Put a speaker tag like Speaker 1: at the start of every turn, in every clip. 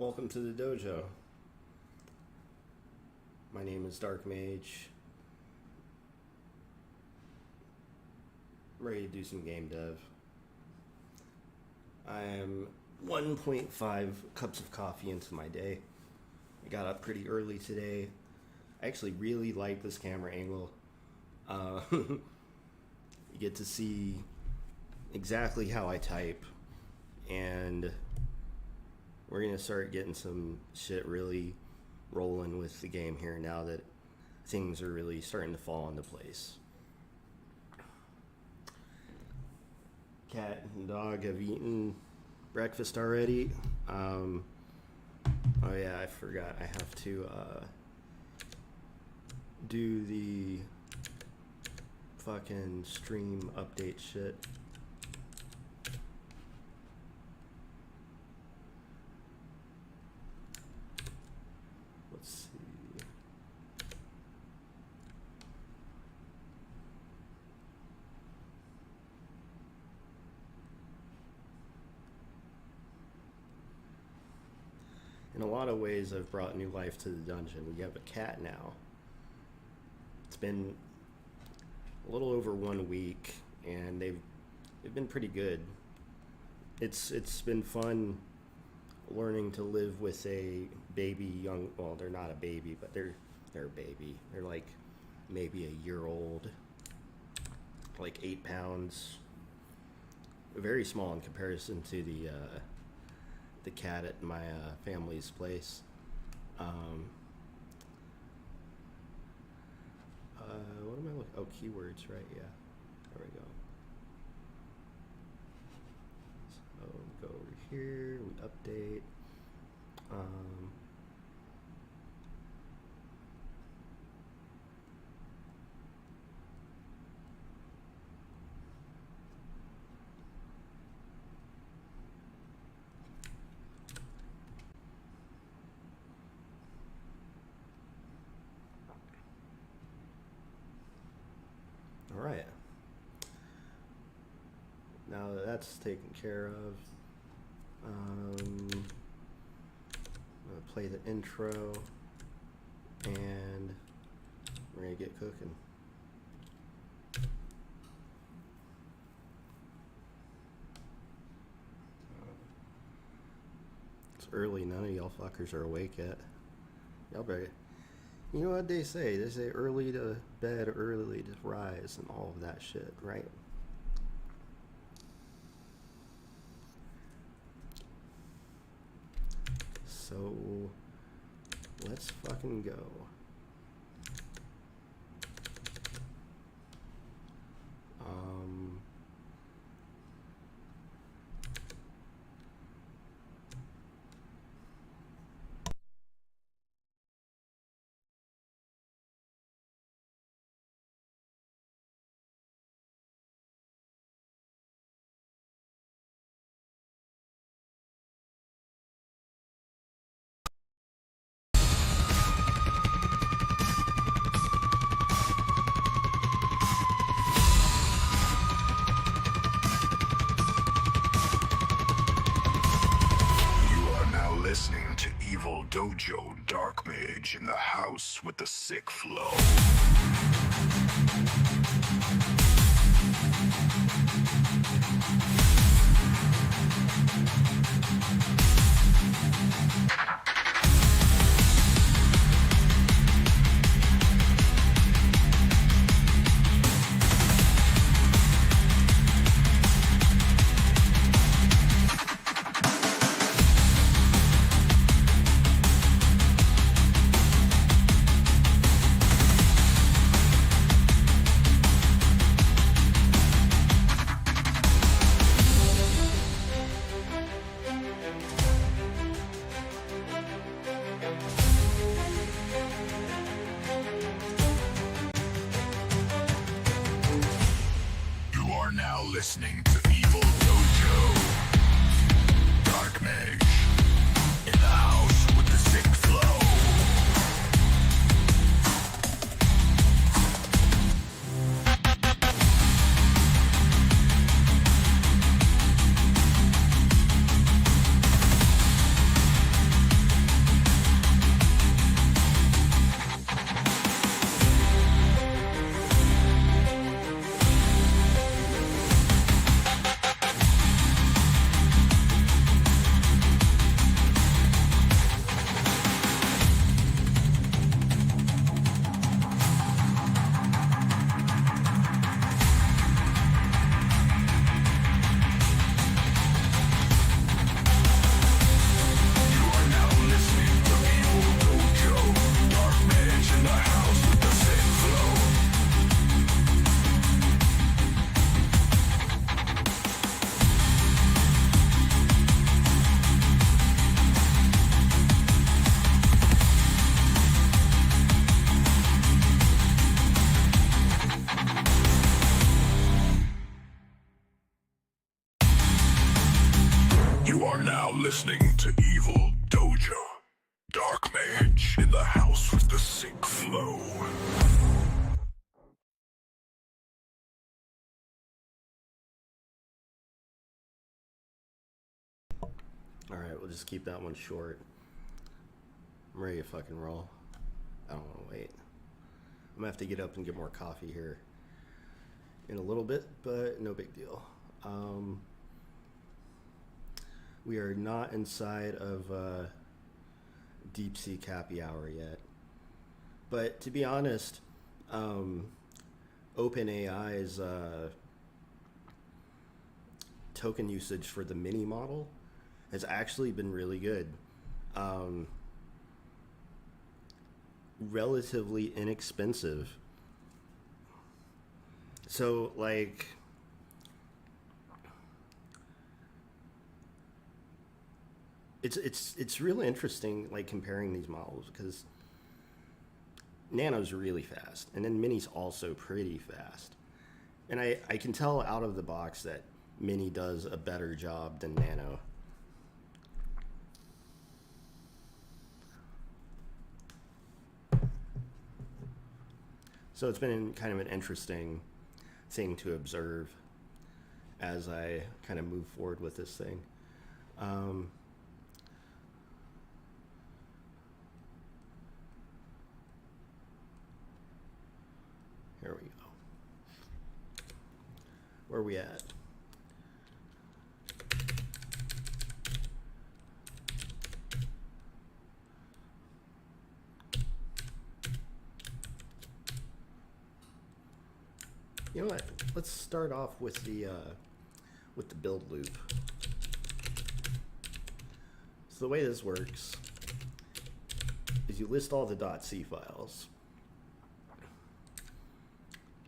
Speaker 1: Welcome to the dojo. My name is Dark Mage. Ready to do some game dev. I am 1.5 cups of coffee into my day. I got up pretty early today. I actually really like this camera angle. You get to see exactly how I type, and we're gonna start getting some shit really rolling with the game here now that things are really starting to fall into place. Cat and dog have eaten breakfast already. Oh yeah, I forgot. I have to do the fucking stream update shit. Let's see. In a lot of ways, I've brought new life to the dungeon. We have a cat now. It's been a little over 1 week, and they've been pretty good. It's been fun learning to live with a baby young. Well, they're not a baby, but they're a baby. They're like maybe a year old, like 8 pounds. Very small in comparison to the cat at my family's place. What am I looking? Oh, keywords, right? Yeah, there we go. So go over here. We update. All right. Now that that's taken care of, I'm gonna play the intro, and we're gonna get cooking. It's early. None of y'all fuckers are awake yet. Y'all better. You know what they say? They say early to bed, early to rise, and all of that shit, right? So, let's fucking go.
Speaker 2: Listening to Evil Dojo Dark Mage in the house with the sick flow. now listening to Evil Dojo. Dark Mage in the house with the sick flow.
Speaker 1: Alright, we'll just keep that one short. I'm ready to fucking roll. I don't want to wait. I'm gonna have to get up and get more coffee here in a little bit, but no big deal. We are not inside of Deep Sea Cappy Hour yet. But to be honest, OpenAI's token usage for the mini model has actually been really good. Relatively inexpensive. So, like, it's really interesting, like, comparing these models, because Nano's really fast, and then Mini's also pretty fast. And I can tell out of the box that Mini does a better job than Nano. So it's been kind of an interesting thing to observe as I kind of move forward with this thing. Here we go. Where are we at? You know what? Let's start off with the build loop. So the way this works is you list all the .c files,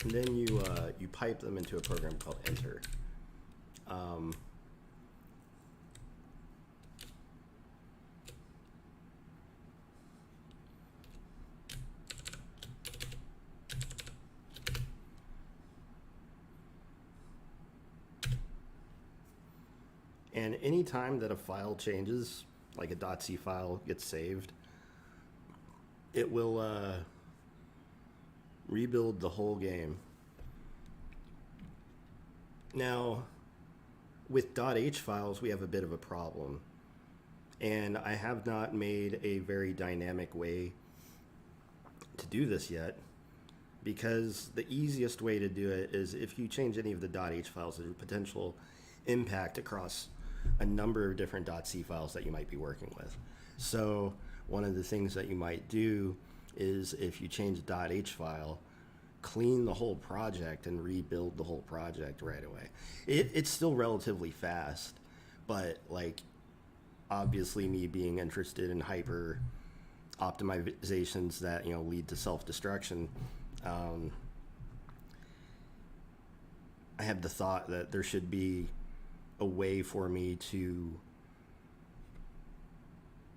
Speaker 1: and then you pipe them into a program called enter. And any time that a file changes, like a .c file gets saved, it will rebuild the whole game. Now, with .h files, we have a bit of a problem. And I have not made a very dynamic way to do this yet, because the easiest way to do it is if you change any of the .h files, there's a potential impact across a number of different .c files that you might be working with. So one of the things that you might do is, if you change a .h file, clean the whole project and rebuild the whole project right away. It's still relatively fast, but, like, obviously me being interested in hyper optimizations that, you know, lead to self-destruction, I have the thought that there should be a way for me to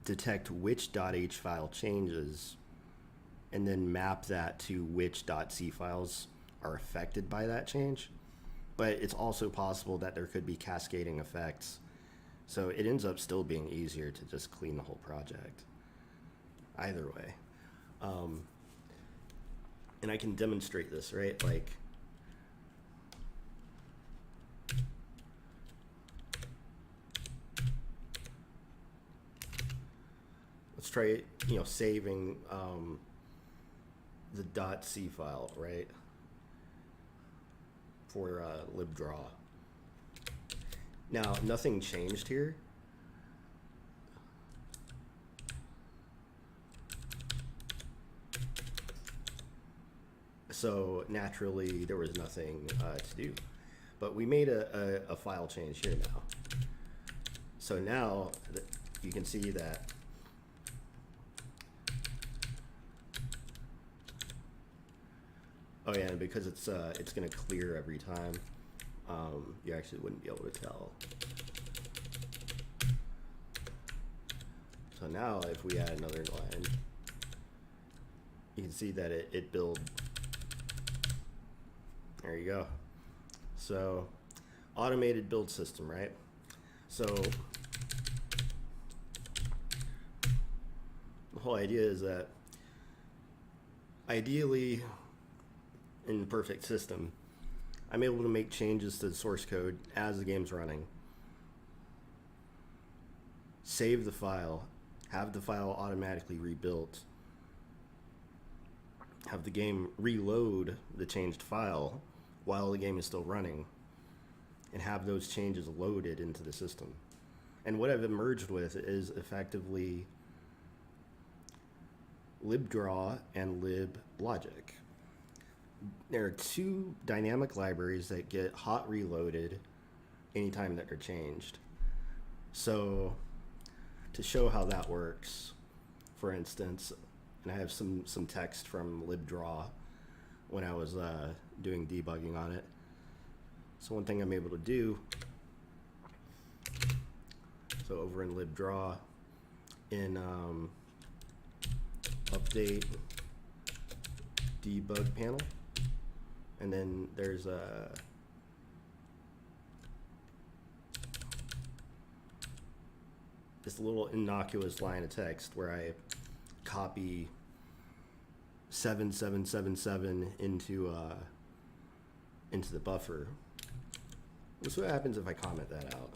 Speaker 1: detect which .h file changes and then map that to which .c files are affected by that change. But it's also possible that there could be cascading effects. So it ends up still being easier to just clean the whole project. Either way. And I can demonstrate this, right? Like, let's try, you know, saving the .c file, right, for libdraw. Now, nothing changed here. So naturally, there was nothing to do. But we made a file change here now. So now you can see that oh yeah, and because it's going to clear every time, you actually wouldn't be able to tell. So now if we add another line, you can see that it build. There you go. So automated build system, right? So whole idea is that ideally, in the perfect system, I'm able to make changes to the source code as the game's running, save the file, have the file automatically rebuilt, have the game reload the changed file while the game is still running, and have those changes loaded into the system. And what I've emerged with is effectively libdraw and liblogic. There are two dynamic libraries that get hot reloaded anytime that they're changed. So to show how that works, for instance, and I have some text from libdraw when I was doing debugging on it. So one thing I'm able to do, so over in libdraw, in update debug panel, and then there's this little innocuous line of text where I copy 7777 into the buffer. This is what happens if I comment that out.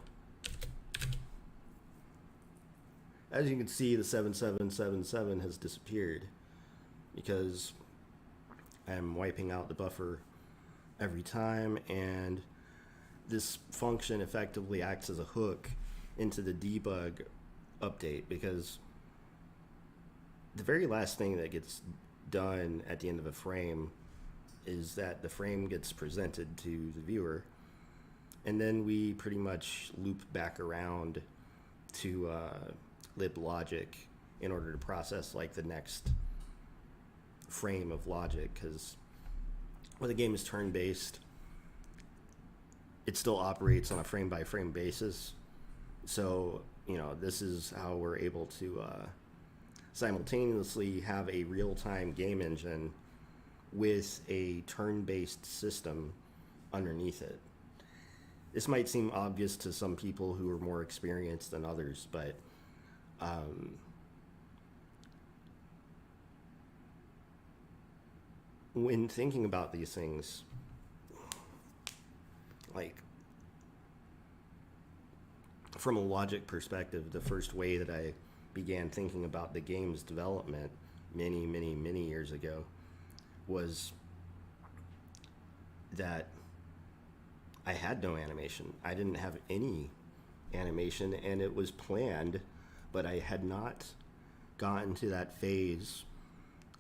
Speaker 1: As you can see, the 7777 has disappeared because I'm wiping out the buffer every time, and this function effectively acts as a hook into the debug update, because the very last thing that gets done at the end of a frame is that the frame gets presented to the viewer, and then we pretty much loop back around to liblogic in order to process like the next frame of logic, because when the game is turn-based, it still operates on a frame-by-frame basis. So, you know, this is how we're able to simultaneously have a real-time game engine with a turn-based system underneath it. This might seem obvious to some people who are more experienced than others, but when thinking about these things, like from a logic perspective, the first way that I began thinking about the game's development many years ago was that I had no animation. I didn't have any animation, and it was planned, but I had not gotten to that phase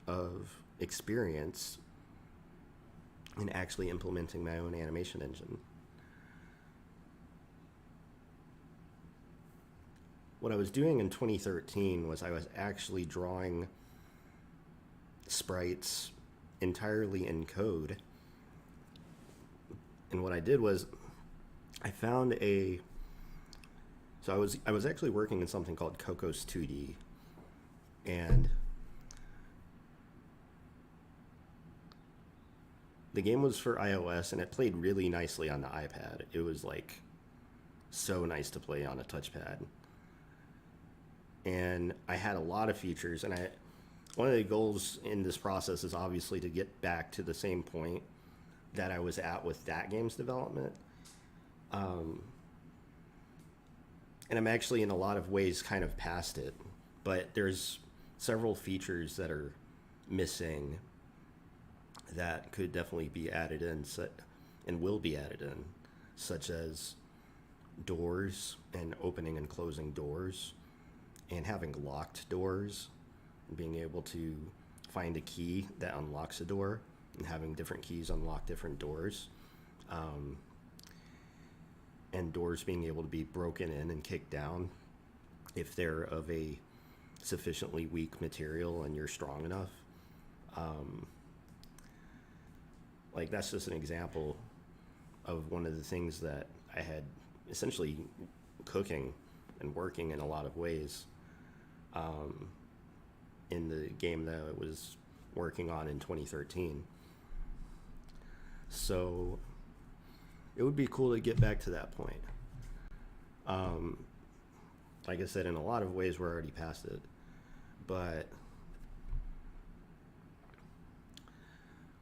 Speaker 1: of experience in actually implementing my own animation engine. What I was doing in 2013 was I was actually drawing sprites entirely in code. And what I did was I found so I was actually working in something called Cocos 2D, and the game was for iOS, and it played really nicely on the iPad. It was like so nice to play on a touchpad. And I had a lot of features, and one of the goals in this process is obviously to get back to the same point that I was at with that game's development. And I'm actually in a lot of ways kind of past it, but there's several features that are missing that could definitely be added in, and will be added in, such as doors and opening and closing doors, and having locked doors, and being able to find a key that unlocks a door, and having different keys unlock different doors, and doors being able to be broken in and kicked down if they're of a sufficiently weak material and you're strong enough. Like, that's just an example of one of the things that I had essentially cooking and working in a lot of ways in the game that I was working on in 2013. So it would be cool to get back to that point. Like I said, in a lot of ways we're already past it, But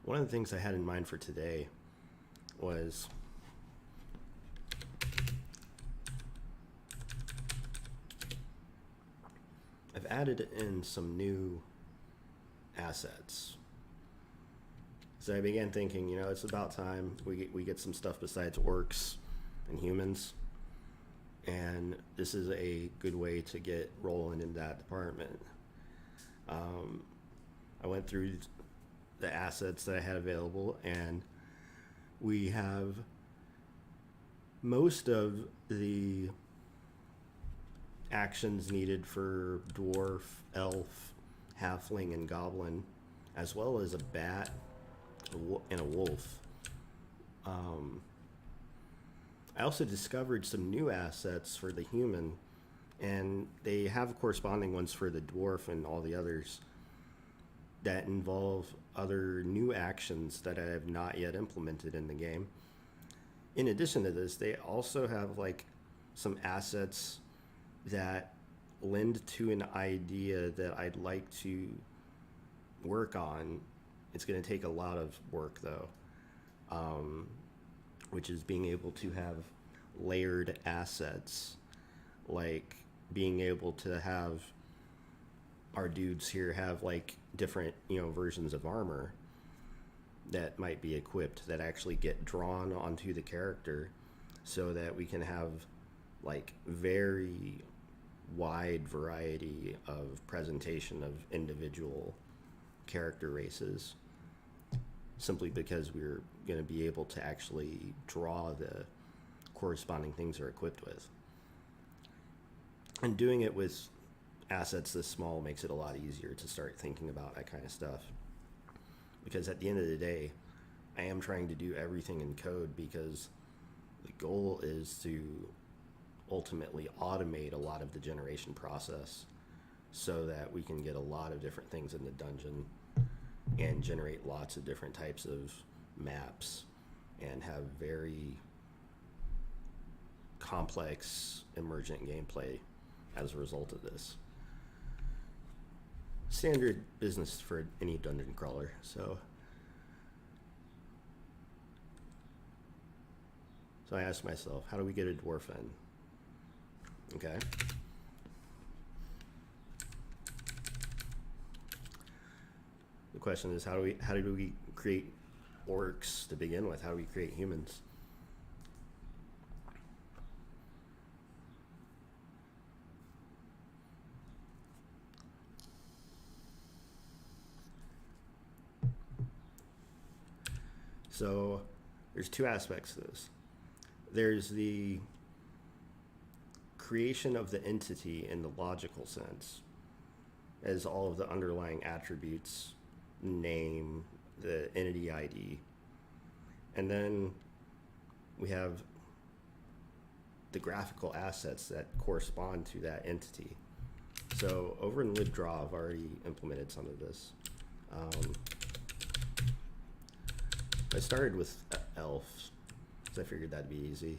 Speaker 1: one of the things I had in mind for today was I've added in some new assets. So I began thinking, it's about time we get some stuff besides orcs and humans. And this is a good way to get rolling in that department. I went through the assets that I had available, and we have most of the actions needed for dwarf, elf, halfling, and goblin, as well as a bat and a wolf. I also discovered some new assets for the human, and they have corresponding ones for the dwarf and all the others that involve other new actions that I have not yet implemented in the game. In addition to this, they also have like some assets that lend to an idea that I'd like to work on. It's going to take a lot of work though, which is being able to have layered assets, like being able to have our dudes here have like different, versions of armor that might be equipped that actually get drawn onto the character, so that we can have like very wide variety of presentation of individual character races, simply because we're going to be able to actually draw the corresponding things they're equipped with. And doing it with assets this small makes it a lot easier to start thinking about that kind of stuff, because at the end of the day, I am trying to do everything in code, because the goal is to ultimately automate a lot of the generation process so that we can get a lot of different things in the dungeon and generate lots of different types of maps and have very complex emergent gameplay as a result of this. Standard business for any dungeon crawler. So I asked myself, how do we get a dwarf in? Okay. The question is, how do we create orcs to begin with? How do we create humans? So there's two aspects to this. There's the creation of the entity in the logical sense, as all of the underlying attributes, name, the entity ID. And then we have the graphical assets that correspond to that entity. So over in libdraw, I've already implemented some of this. I started with elves, because I figured that'd be easy.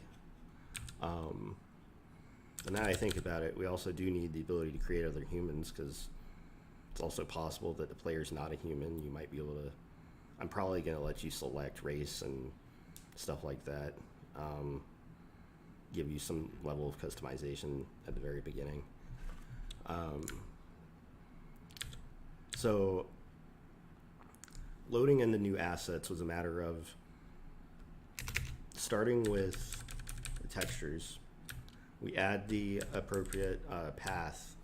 Speaker 1: But now I think about it, we also do need the ability to create other humans, because it's also possible that the player's not a human. You might be able to... I'm probably going to let you select race and stuff like that. Give you some level of customization at the very beginning. So loading in the new assets was a matter of starting with the textures. We add the appropriate path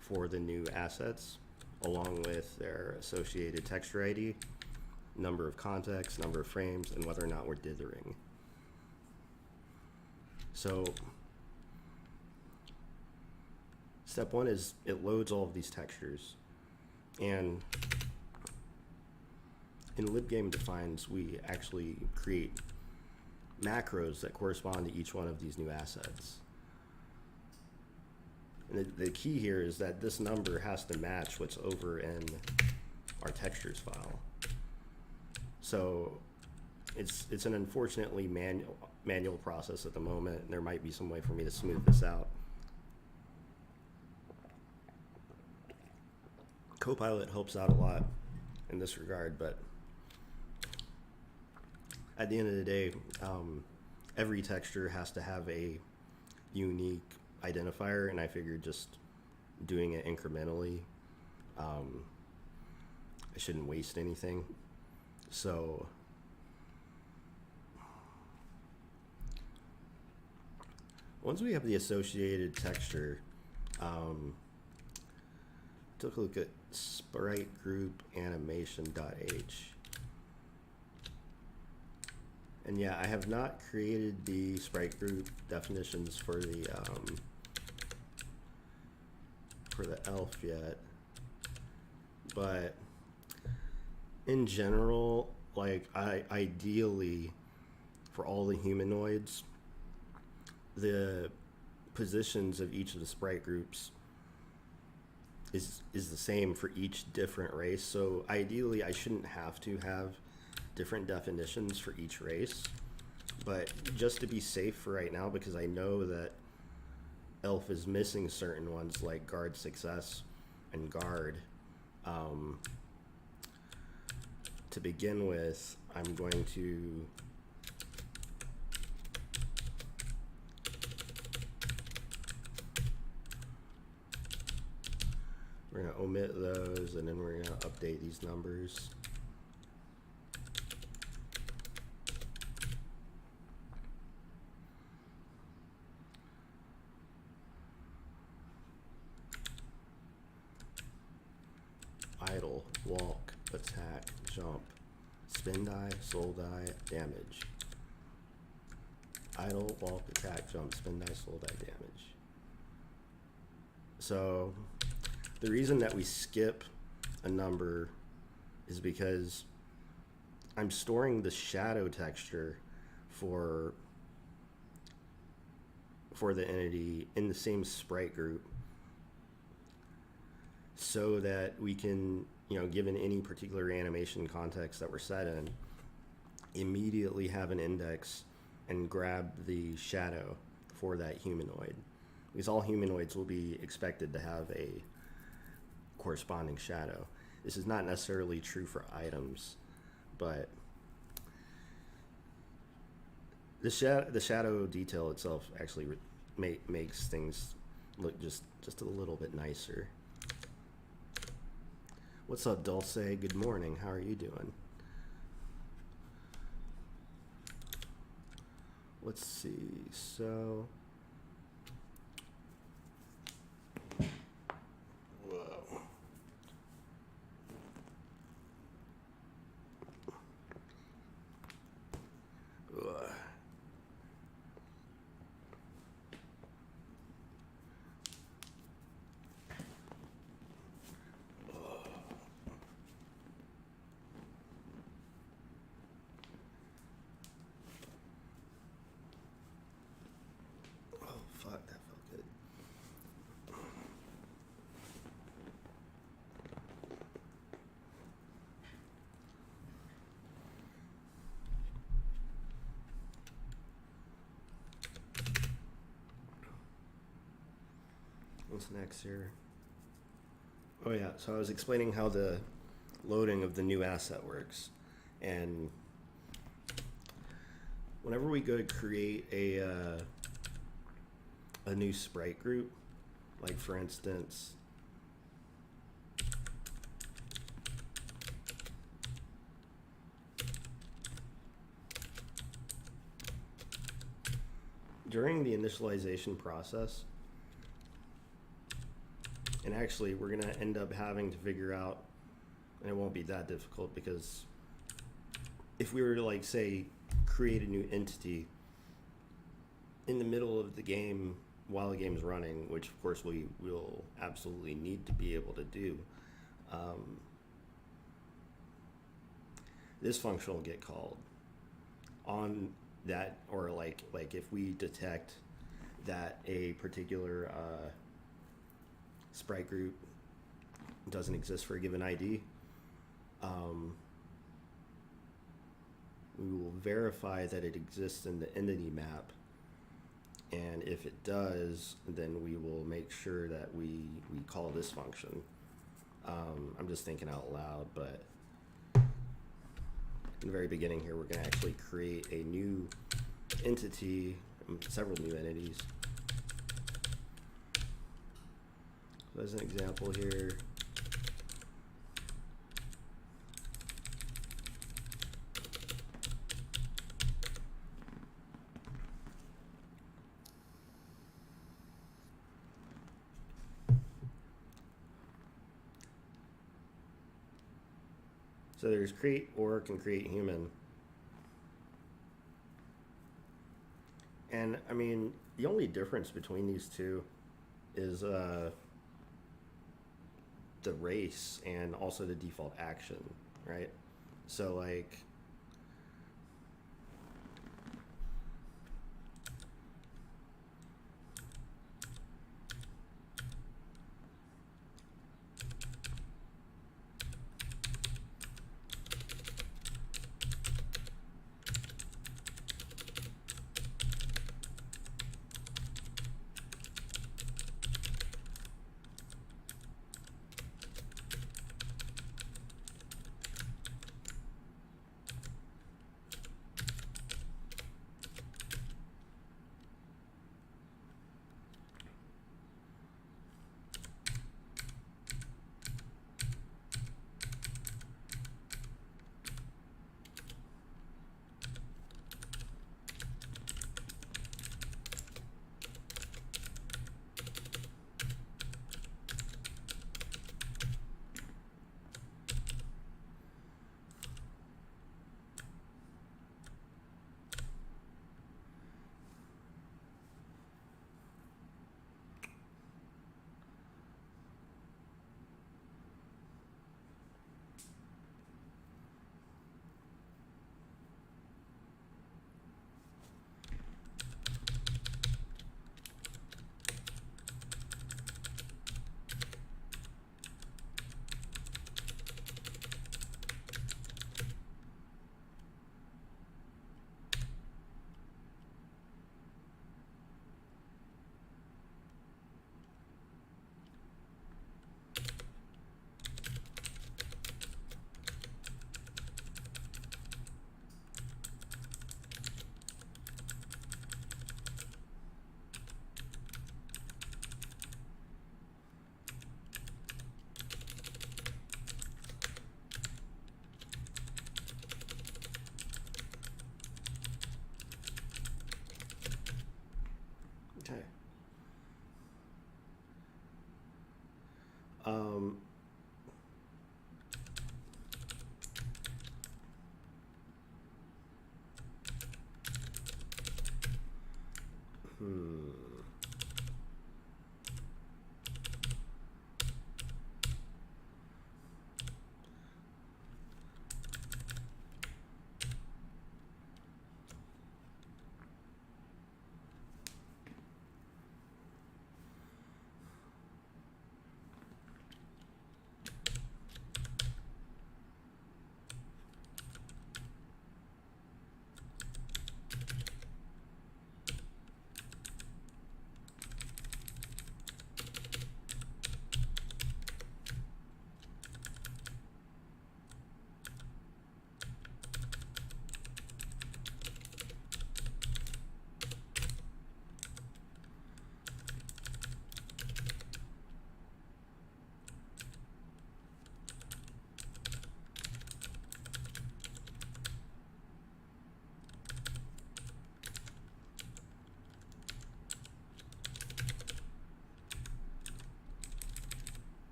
Speaker 1: for the new assets, along with their associated texture ID, number of contexts, number of frames, and whether or not we're dithering. So step one is it loads all of these textures, and in libGameDefines we actually create macros that correspond to each one of these new assets. And the key here is that this number has to match what's over in our textures file. So it's an unfortunately manual process at the moment, and there might be some way for me to smooth this out. Copilot helps out a lot in this regard, but at the end of the day, every texture has to have a unique identifier, and I figured just doing it incrementally, I shouldn't waste anything. So once we have the associated texture, took a look at sprite group animation.h. And yeah, I have not created the sprite group definitions for the elf yet, but in general, like ideally for all the humanoids, the positions of each of the sprite groups is the same for each different race. So ideally, I shouldn't have to have different definitions for each race, but just to be safe for right now, because I know that elf is missing certain ones like guard success and guard, to begin with, I'm going to we're going to omit those, and then we're going to update these numbers. Idle, walk, attack, jump, spin die, soul die, damage. Idle, walk, attack, jump, spin die, soul die, damage. So the reason that we skip a number is because I'm storing the shadow texture for the entity in the same sprite group, so that we can, given any particular animation context that we're set in, immediately have an index and grab the shadow for that humanoid. Because all humanoids will be expected to have a corresponding shadow. This is not necessarily true for items, but the shadow detail itself actually makes things look just a little bit nicer. What's up, Dulce? Good morning. How are you doing? Let's see. So, whoa. Ugh. Fuck, that felt good. What's next here? Oh yeah, so I was explaining how the loading of the new asset works. And whenever we go to create a new sprite group, like for instance, during the initialization process, and actually we're going to end up having to figure out, and it won't be that difficult, because if we were to, like, say, create a new entity in the middle of the game while the game's running, which of course we will absolutely need to be able to do, this function will get called on that, or like if we detect that a particular sprite group doesn't exist for a given ID, we will verify that it exists in the entity map, and if it does, then we will make sure that we call this function. I'm just thinking out loud, but in the very beginning here, we're going to actually create a new entity, several new entities. So as an example here, so there's create orc and create human. And I mean, the only difference between these two is the race and also the default action, right? So like, okay. Um, hmm.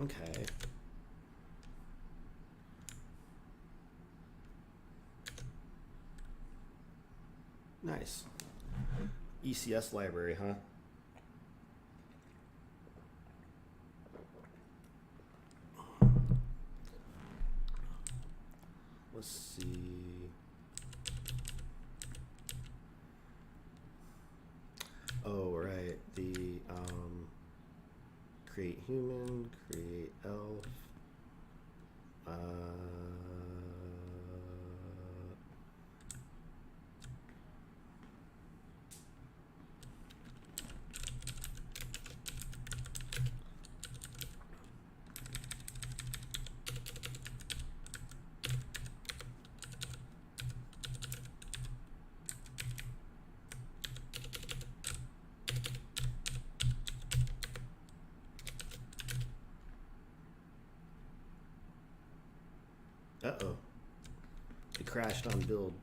Speaker 1: Okay. Nice. ECS library, huh? Let's see. Oh, right. The create human, create elf. Uh-oh. It crashed on build.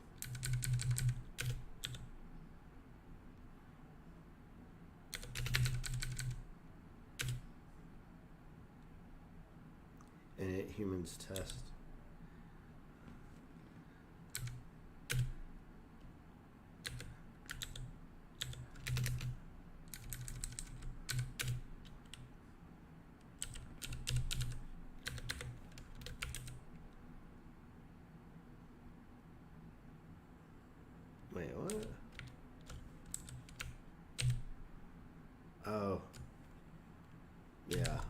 Speaker 1: And it humans test. Wait, what? Oh. Yeah.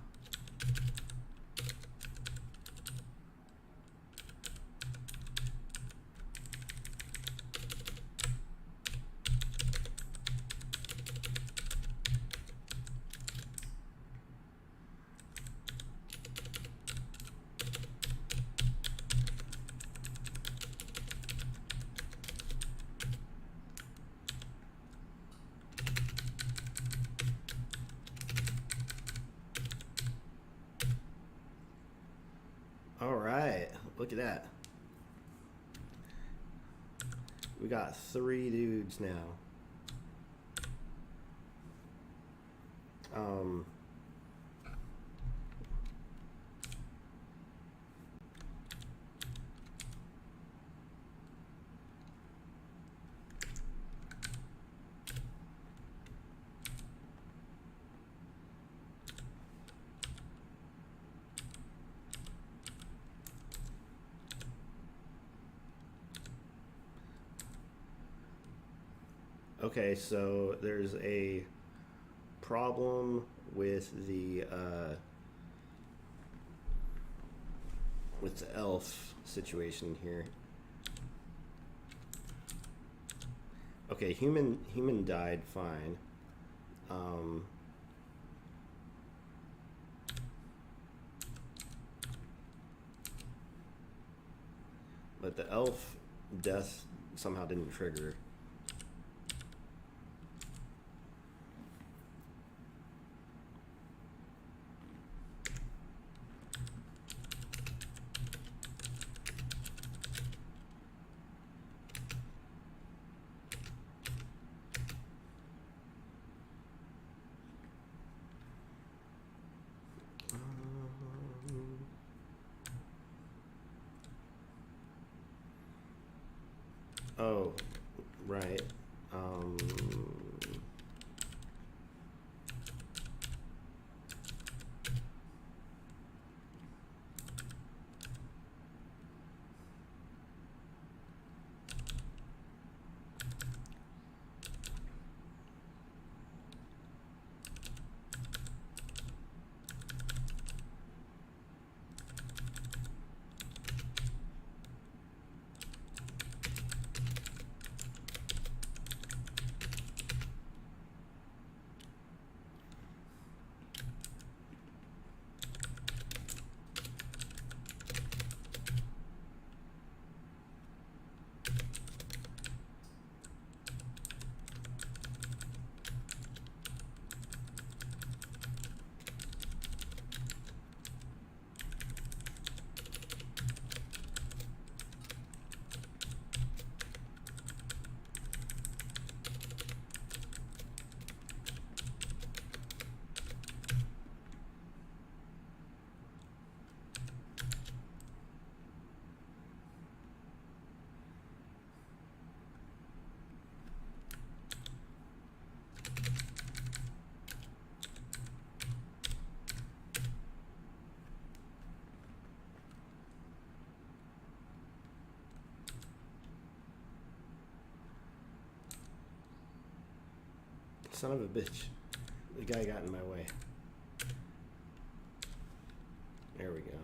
Speaker 1: All right, look at that. We got 3 dudes now. Okay, so there's a problem with the elf situation here. Okay, human died fine. But the elf death somehow didn't trigger. Oh, right. Son of a bitch. The guy got in my way. There we go.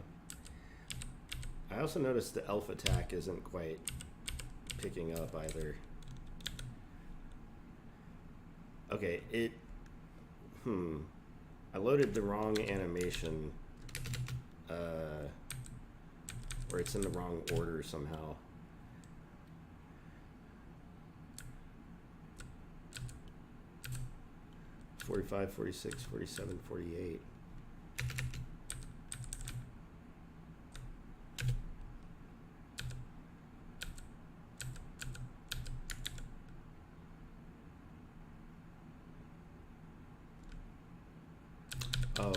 Speaker 1: I also noticed the elf attack isn't quite picking up either. Okay, I loaded the wrong animation, or it's in the wrong order somehow. 45, 46, 47, 48. Oh.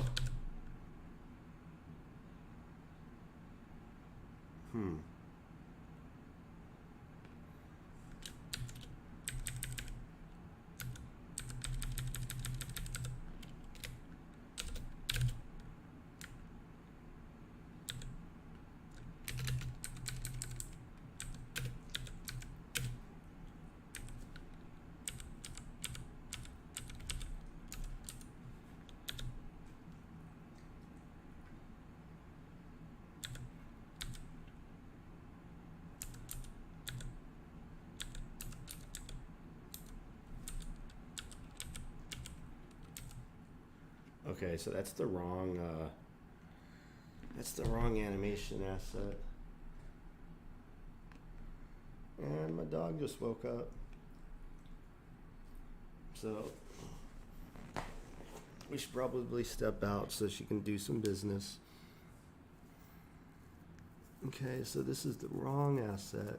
Speaker 1: Okay, so that's the wrong animation asset. And my dog just woke up. So we should probably step out so she can do some business. Okay, so this is the wrong asset.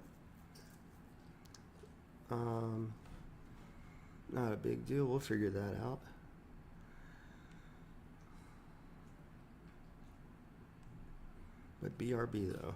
Speaker 1: Not a big deal, we'll figure that out. But BRB though.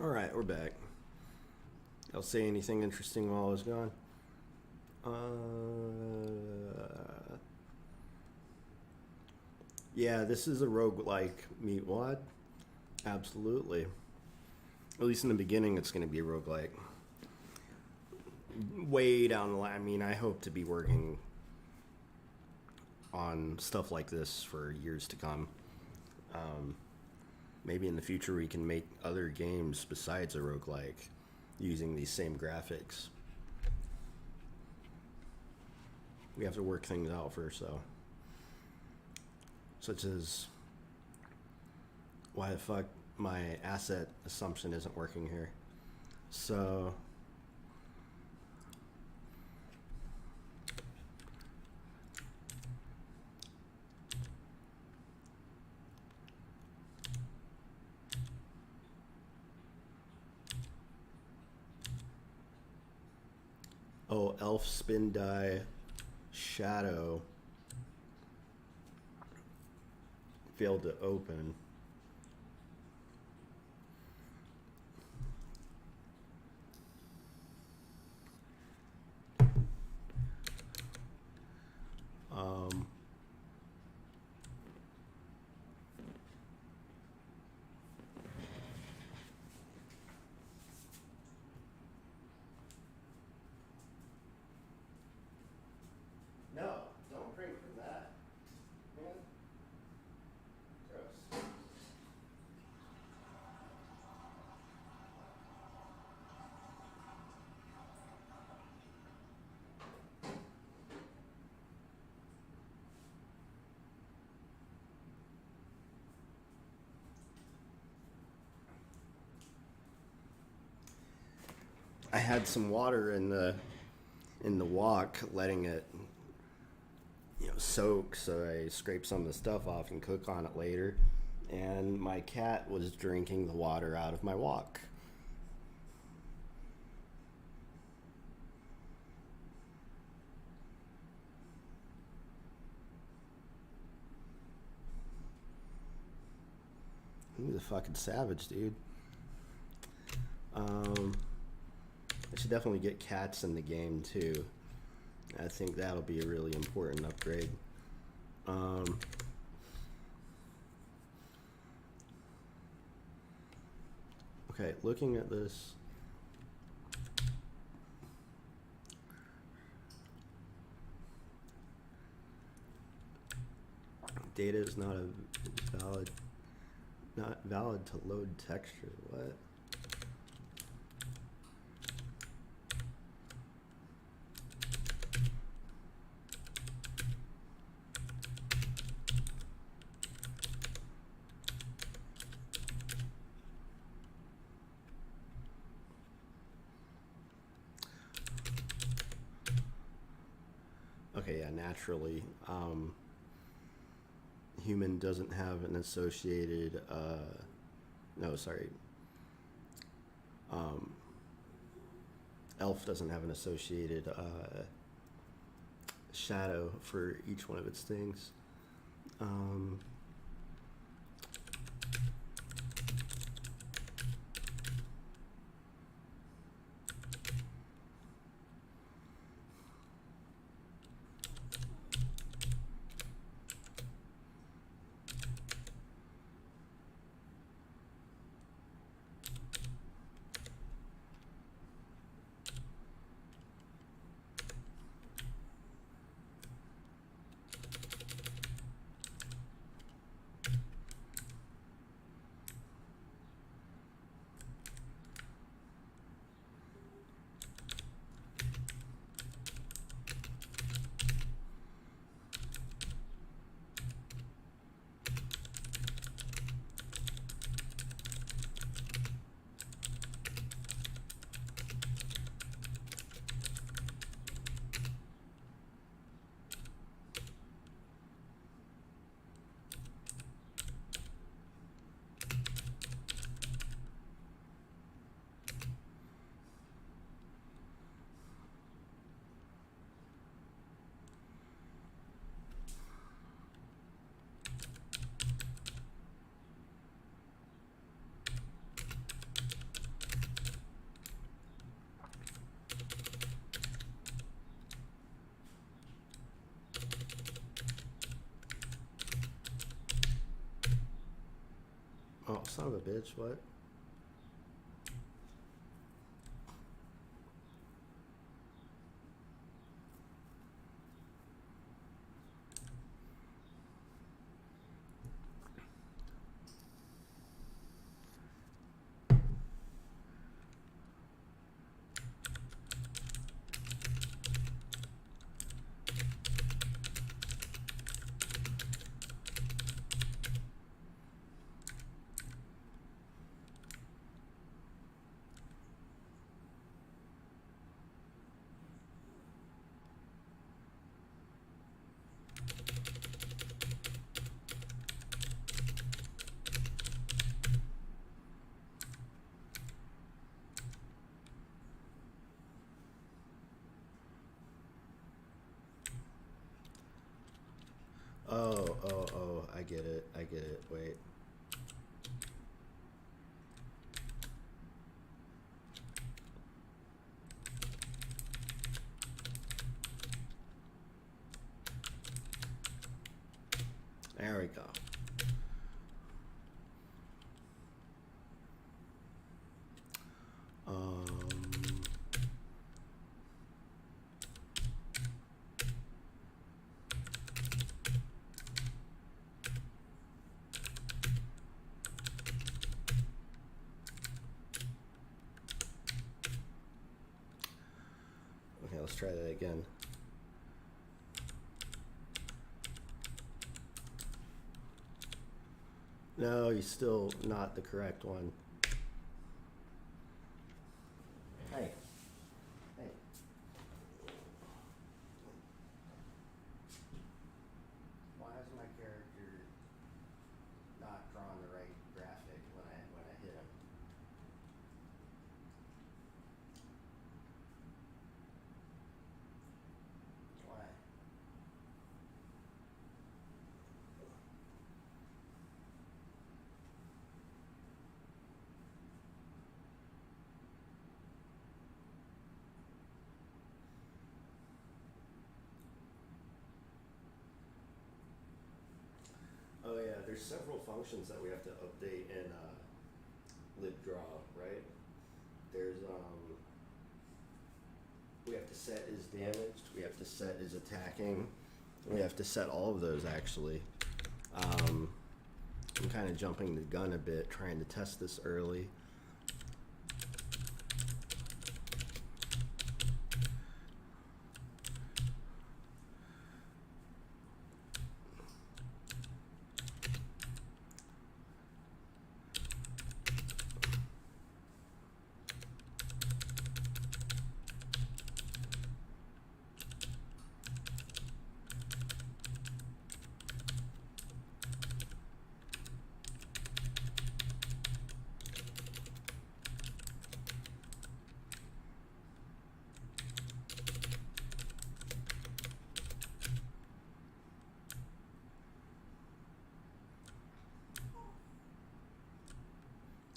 Speaker 1: All right, we're back. I'll say anything interesting while I was gone. Yeah, this is a roguelike meat wad. Absolutely. At least in the beginning, it's going to be a roguelike. Way down the line, I mean, I hope to be working on stuff like this for years to come. Maybe in the future we can make other games besides a roguelike using these same graphics. We have to work things out first, though. Such as why the fuck my asset assumption isn't working here. So oh, elf spin die shadow failed to open. No, don't drink from that. Man. Gross. I had some water in the wok, letting it soak, so I scraped some of the stuff off and cook on it later, and my cat was drinking the water out of my wok. He's a fucking savage, dude. I should definitely get cats in the game too. I think that'll be a really important upgrade. Okay, looking at this. Data is not valid to load texture. What? Okay, yeah, naturally. Human doesn't have an associated, no, sorry. Elf doesn't have an associated shadow for each one of its things. son of a bitch, what? Oh, I get it, wait. There we go. Okay, let's try that again. No, you're still not the correct one. Hey. Hey. Why is my character not drawing the right graphic when I hit him? Why? Oh yeah, there's several functions that we have to update in libdraw, right? There's we have to set is damaged, we have to set is attacking, we have to set all of those actually. I'm kind of jumping the gun a bit, trying to test this early.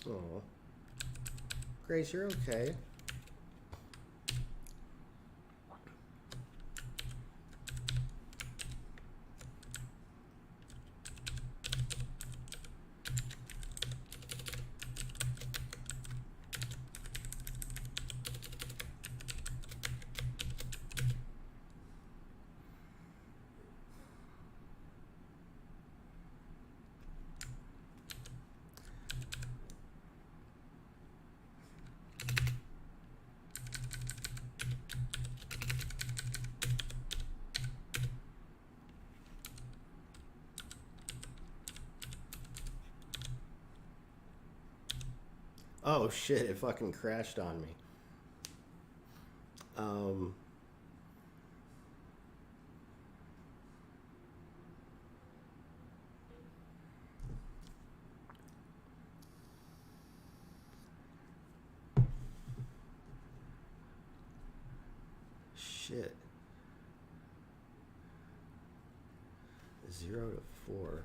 Speaker 1: Oh, Grace, you're okay. Oh shit, it fucking crashed on me. Shit. 0 to 4.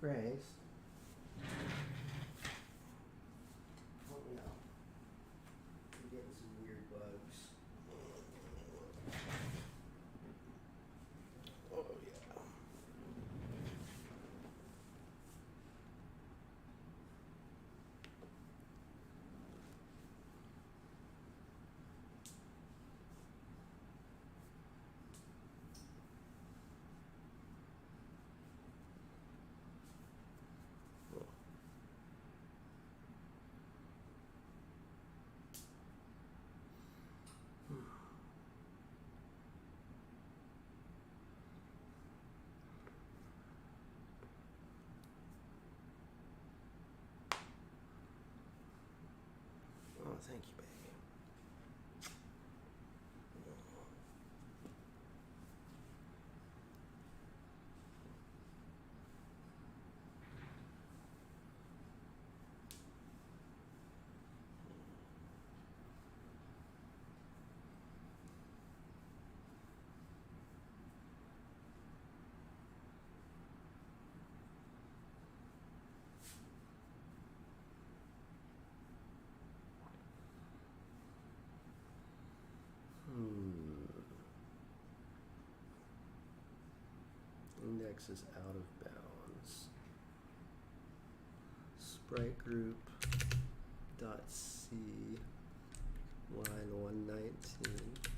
Speaker 1: Grace. Help me out. I'm getting some weird bugs. Oh yeah. Oh, thank you, baby. Index is out of bounds. Sprite group dot C line 119.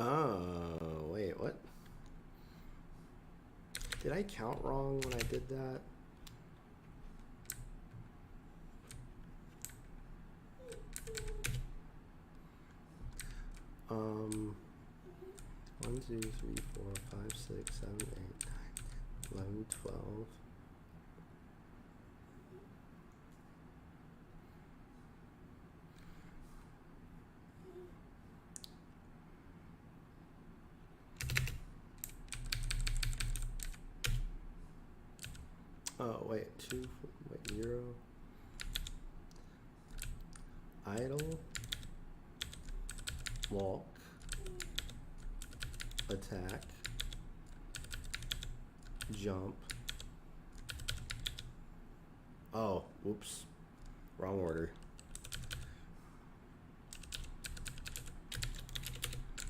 Speaker 1: Oh, wait, what? Did I count wrong when I did that? Um, 1, 2, 3, 4, 5, 6, 7, 8, 9, 11, 12. Oh, wait, 2, wait, 0. Idle. Walk. Attack. Jump. Oh, whoops. Wrong order.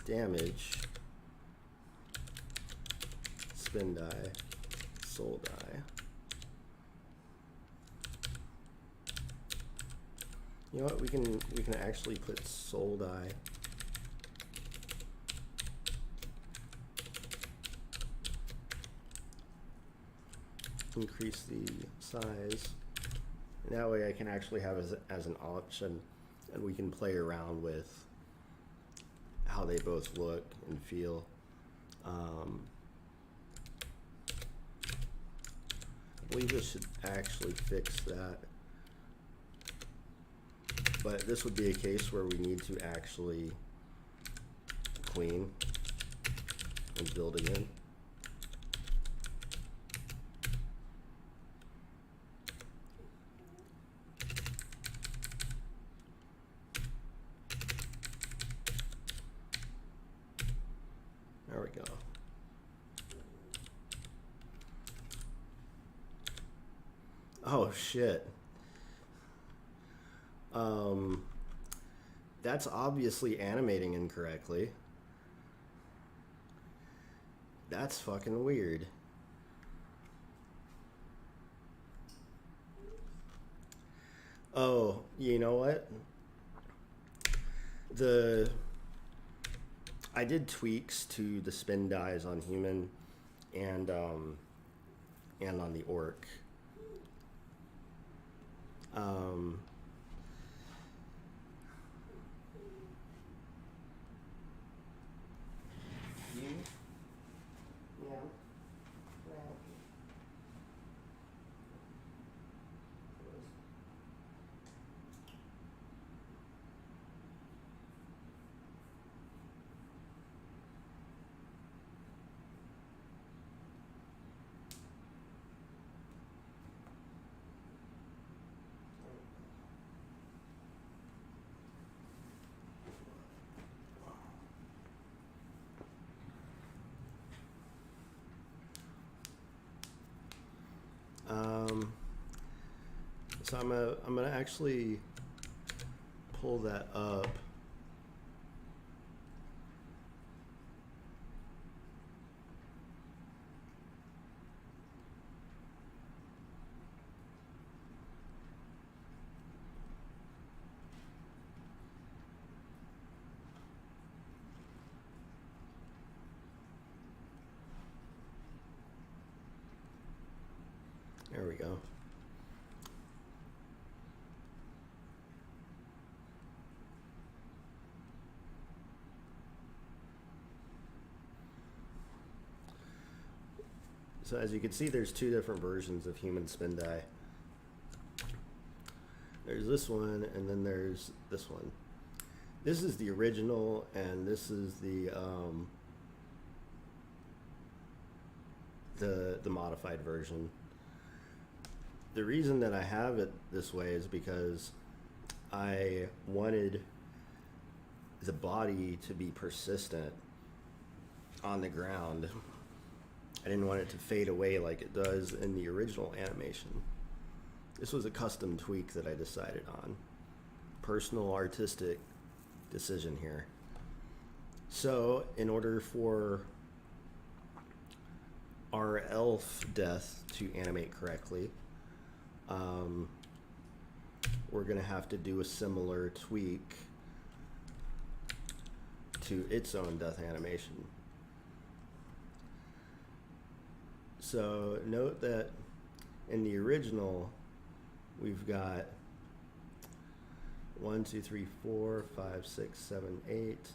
Speaker 1: Damage. Spin die. Soul die. You know what? We can actually put soul die. Increase the size. And that way I can actually have as an option, and we can play around with how they both look and feel. I believe this should actually fix that. But this would be a case where we need to actually clean and build again. There we go. Oh shit. That's obviously animating incorrectly. That's fucking weird. Oh, you know what? I did tweaks to the spin dies on human and on the orc. So I'm gonna actually pull that up. There we go. So as you can see, there's two different versions of human spin die. There's this one, and then there's this one. This is the original, and this is the modified version. The reason that I have it this way is because I wanted the body to be persistent on the ground. I didn't want it to fade away like it does in the original animation. This was a custom tweak that I decided on. Personal artistic decision here. So in order for our elf death to animate correctly, we're gonna have to do a similar tweak to its own death animation. So note that in the original, we've got 1, 2, 3, 4, 5, 6, 7, 8,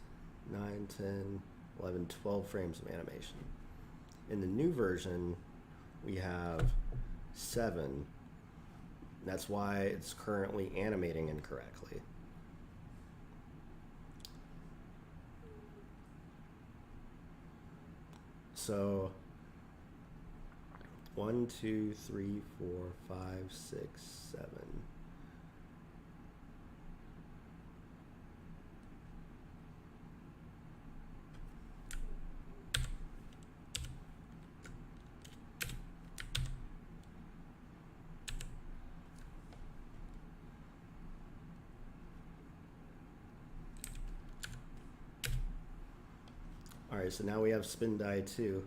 Speaker 1: 9, 10, 11, 12 frames of animation. In the new version, we have 7. That's why it's currently animating incorrectly. So 1, 2, 3, 4, 5, 6, 7. All right, so now we have spin die 2.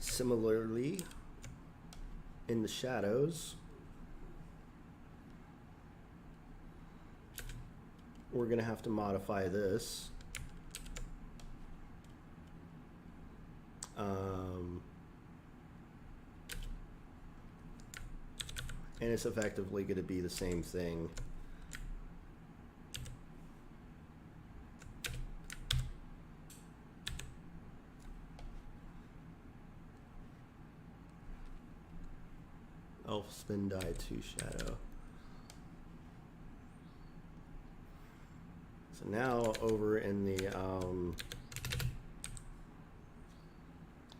Speaker 1: Similarly, in the shadows, we're going to have to modify this. And it's effectively going to be the same thing. Elf spin die 2 shadow. So now over in the, I'm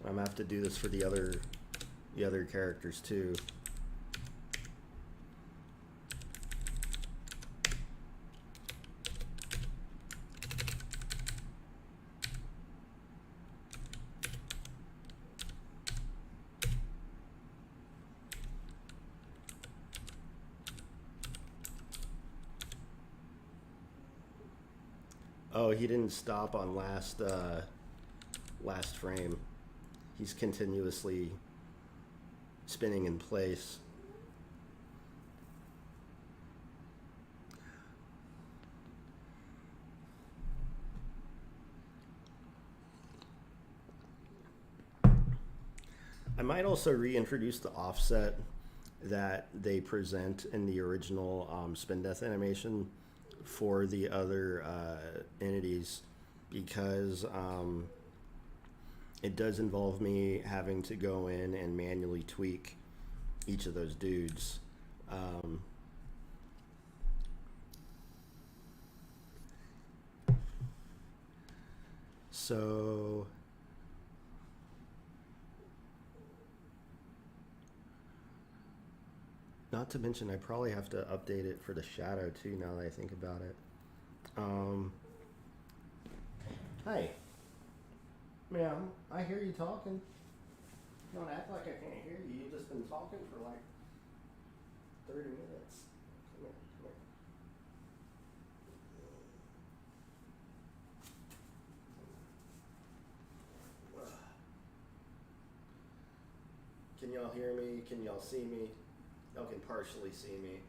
Speaker 1: gonna have to do this for the other characters too. Oh, he didn't stop on last frame. He's continuously spinning in place. I might also reintroduce the offset that they present in the original spin death animation for the other entities, because it does involve me having to go in and manually tweak each of those dudes. So not to mention, I probably have to update it for the shadow too, now that I think about it. Hi. Ma'am, I hear you talking. Don't act like I can't hear you. You've just been talking for like 30 minutes. Come here, come here. Can y'all hear me? Can y'all see me? Y'all can partially see me.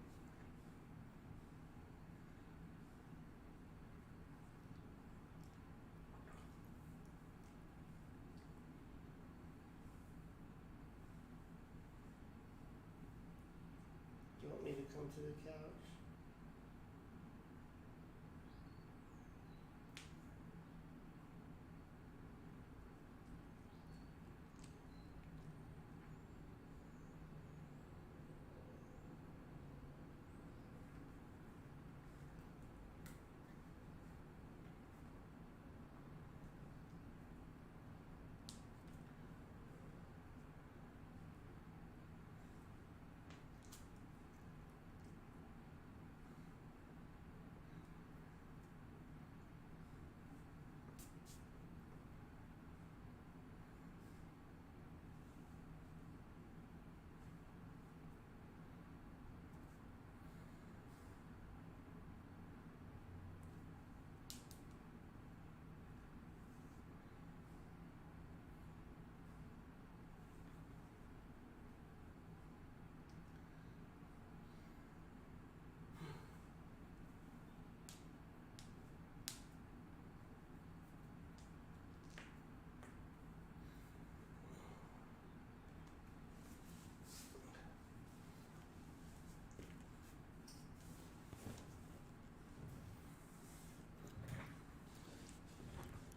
Speaker 1: Do you want me to come to the couch?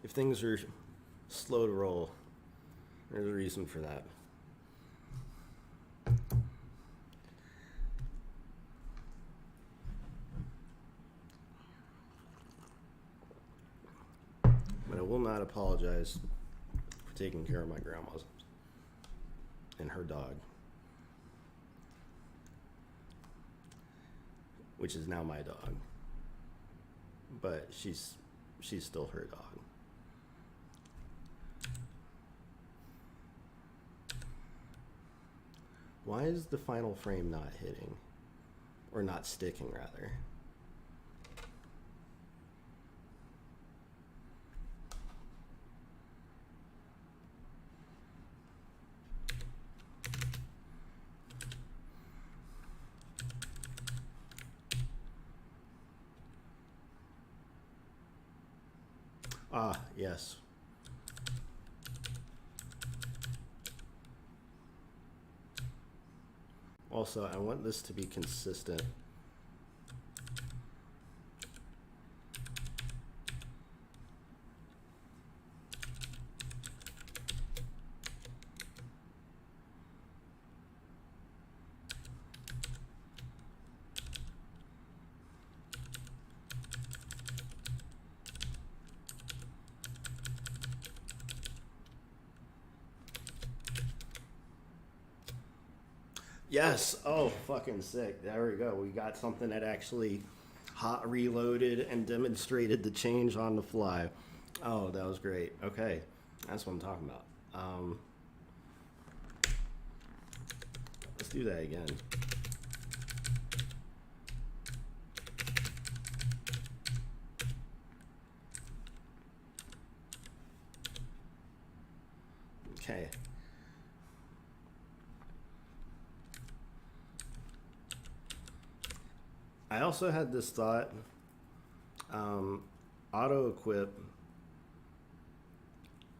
Speaker 1: If things are slow to roll, there's a reason for that. But I will not apologize for taking care of my grandma's and her dog, which is now my dog, but she's still her dog. Why is the final frame not hitting? Or not sticking, rather? Ah, yes. Also, I want this to be consistent. Yes. Oh, fucking sick. There we go. We got something that actually hot reloaded and demonstrated the change on the fly. Oh, that was great. Okay. That's what I'm talking about. Let's do that again. Okay. I also had this thought, auto equip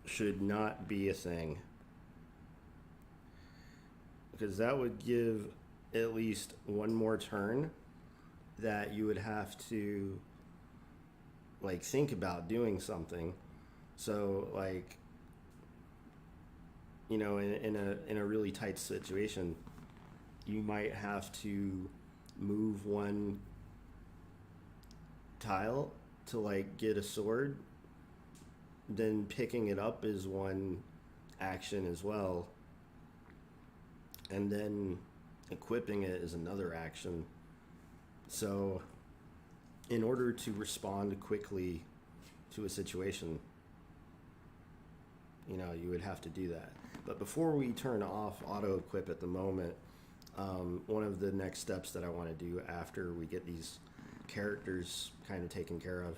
Speaker 1: should not be a thing, because that would give at least one more turn that you would have to like think about doing something. So like, you know, in a really tight situation, you might have to move one tile to like get a sword, then picking it up is one action as well, and then equipping it is another action. So in order to respond quickly to a situation, you know, you would have to do that. But before we turn off auto equip at the moment, one of the next steps that I want to do after we get these characters kind of taken care of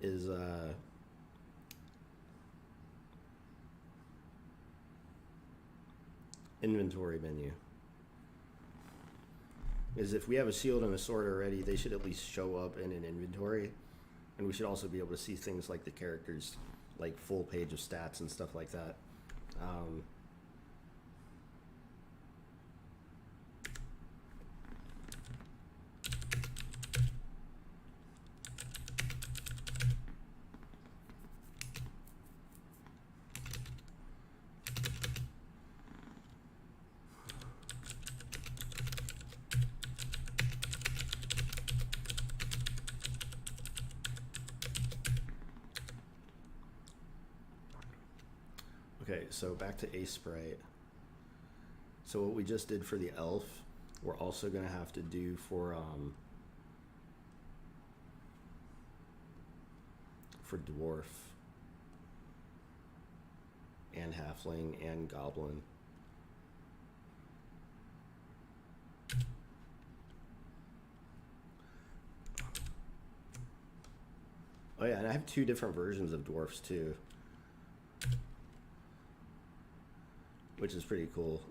Speaker 1: is inventory menu. Is if we have a shield and a sword already, they should at least show up in an inventory, and we should also be able to see things like the characters, like full page of stats and stuff like that. Okay, so back to Ace Sprite. So what we just did for the elf, we're also going to have to do for dwarf and halfling and goblin. Oh yeah, and I have two different versions of dwarfs too, which is pretty cool.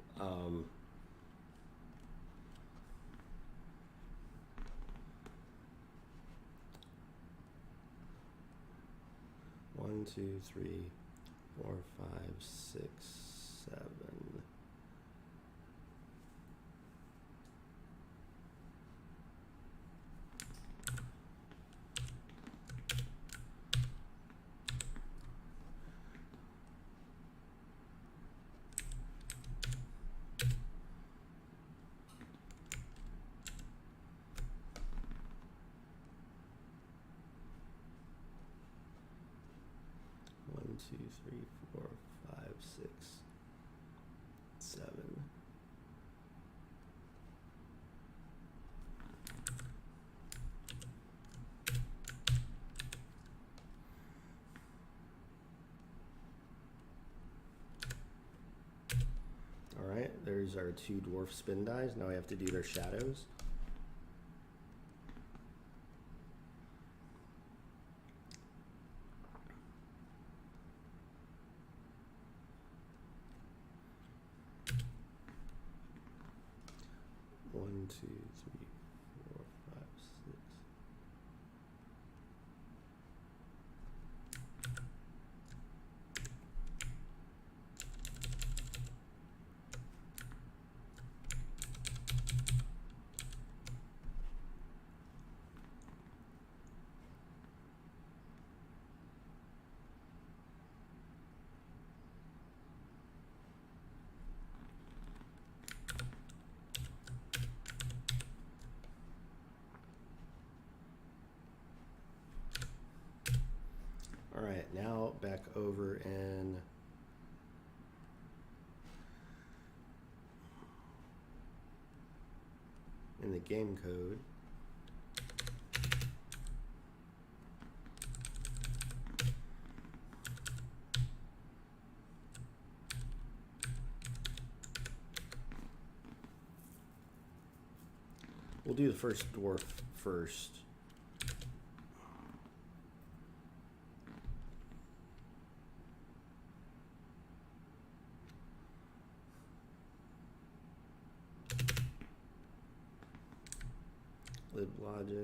Speaker 1: 1, 2, 3, 4, 5, 6, 7. One, two, three, 4, 5, 6, 7. All right, there's our 2 dwarf spin dies. Now we have to do their shadows. One, two, three, 4, 5, 6. All right, now back over in in the game code. We'll do the first dwarf first. Lib logic.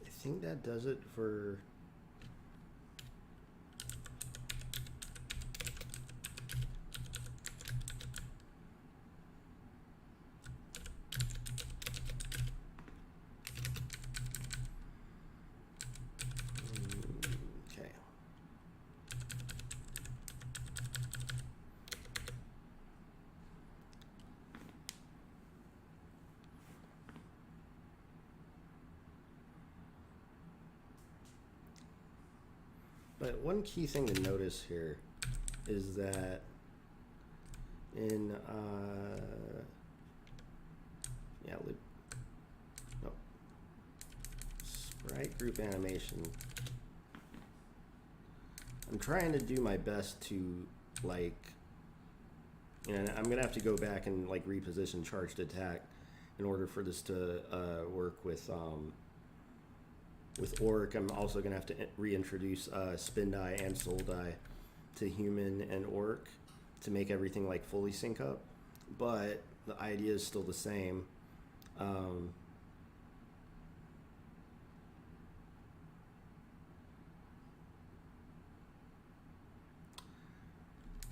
Speaker 1: I think that does it for okay. But one key thing to notice here is that in sprite group animation, I'm trying to do my best to like, and I'm gonna have to go back and like reposition charged attack in order for this to work with orc. I'm also gonna have to reintroduce spin die and soul die to human and orc to make everything like fully sync up, but the idea is still the same.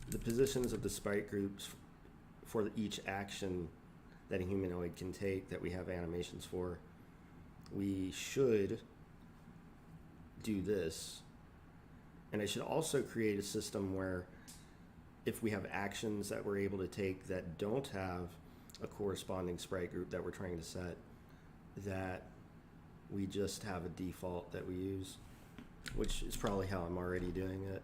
Speaker 1: The positions of the sprite groups for each action that a humanoid can take that we have animations for, we should do this. And I should also create a system where if we have actions that we're able to take that don't have a corresponding sprite group that we're trying to set, that we just have a default that we use, which is probably how I'm already doing it.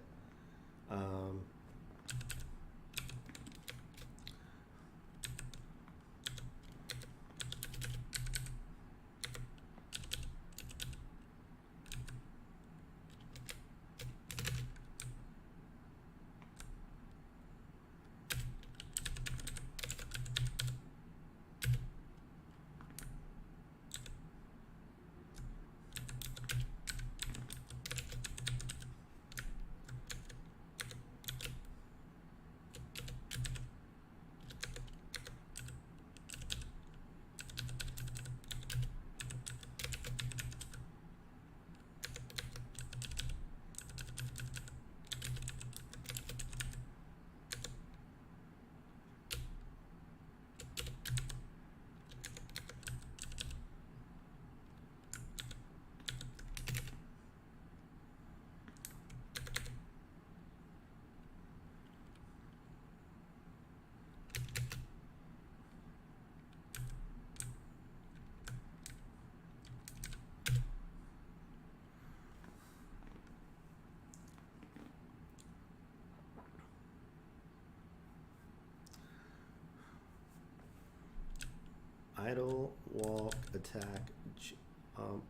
Speaker 1: idle, walk, attack, jump.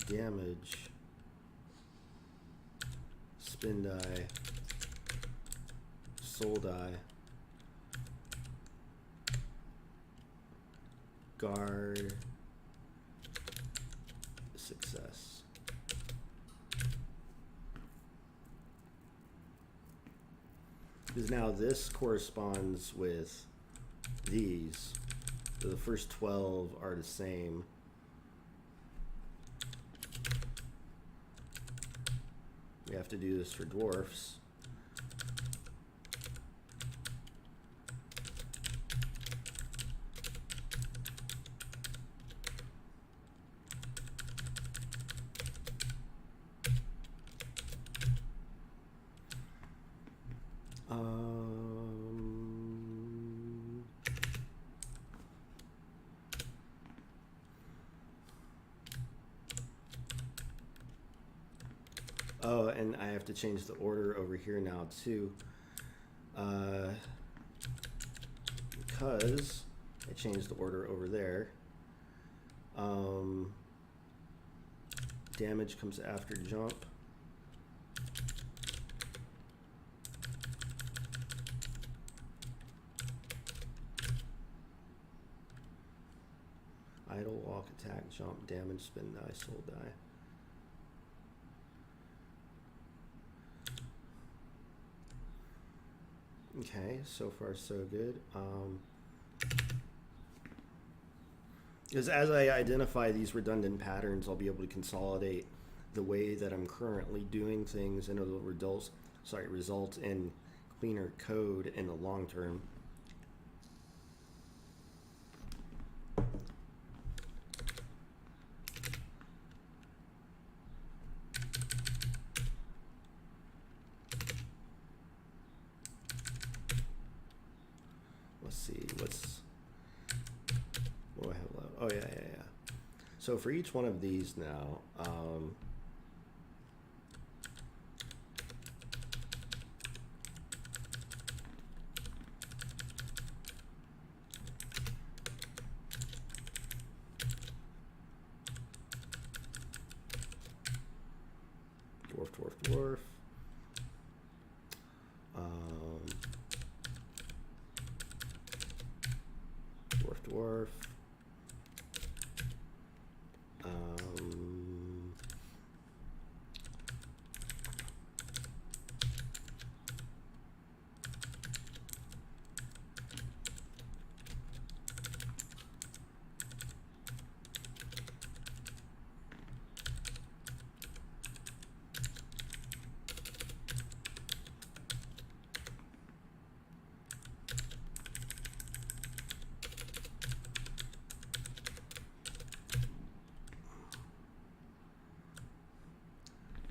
Speaker 1: Damage, spin die, soul die, guard, success. Because now this corresponds with these. So the first 12 are the same. We have to do this for dwarfs. Oh, and I have to change the order over here now too, because I changed the order over there. Damage comes after jump. Idle, walk, attack, jump, damage, spin die, soul die. Okay, so far so good. Because as I identify these redundant patterns, I'll be able to consolidate the way that I'm currently doing things, and it'll result in cleaner code in the long term. Let's see, what do I have left? Oh yeah. So for each one of these now, dwarf. Dwarf.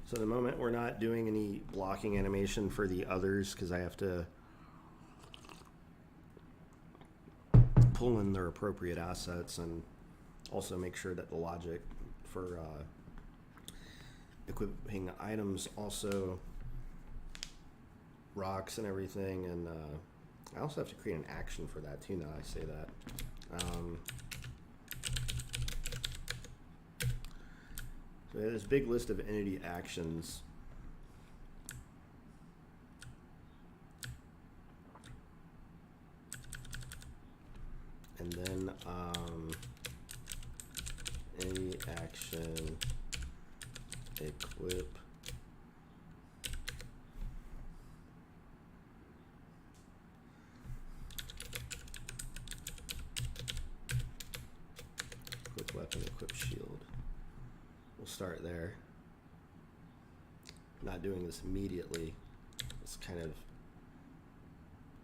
Speaker 1: So at the moment we're not doing any blocking animation for the others because I have to pull in their appropriate assets and also make sure that the logic for equipping items also rocks and everything. And I also have to create an action for that too now I say that. So we have this big list of entity actions. And then any action, equip, equip weapon, equip shield. We'll start there. Not doing this immediately. It's kind of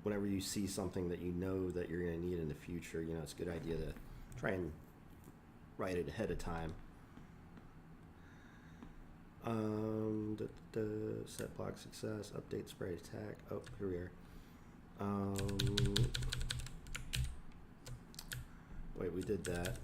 Speaker 1: whenever you see something that you know that you're going to need in the future, you know, it's a good idea to try and write it ahead of time. Set block success, update spray attack. Oh, here we are. Wait, we did that.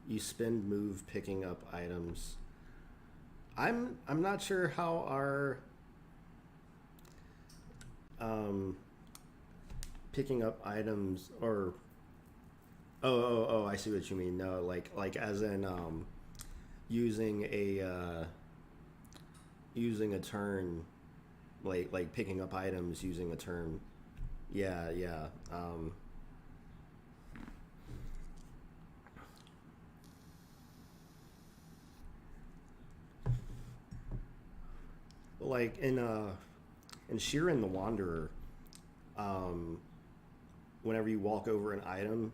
Speaker 1: You spend move picking up items. I'm not sure how our picking up items or I see what you mean. No, like as in using a turn, like picking up items using a turn. Yeah, yeah. Like in Sheeran the Wanderer, um, whenever you walk over an item,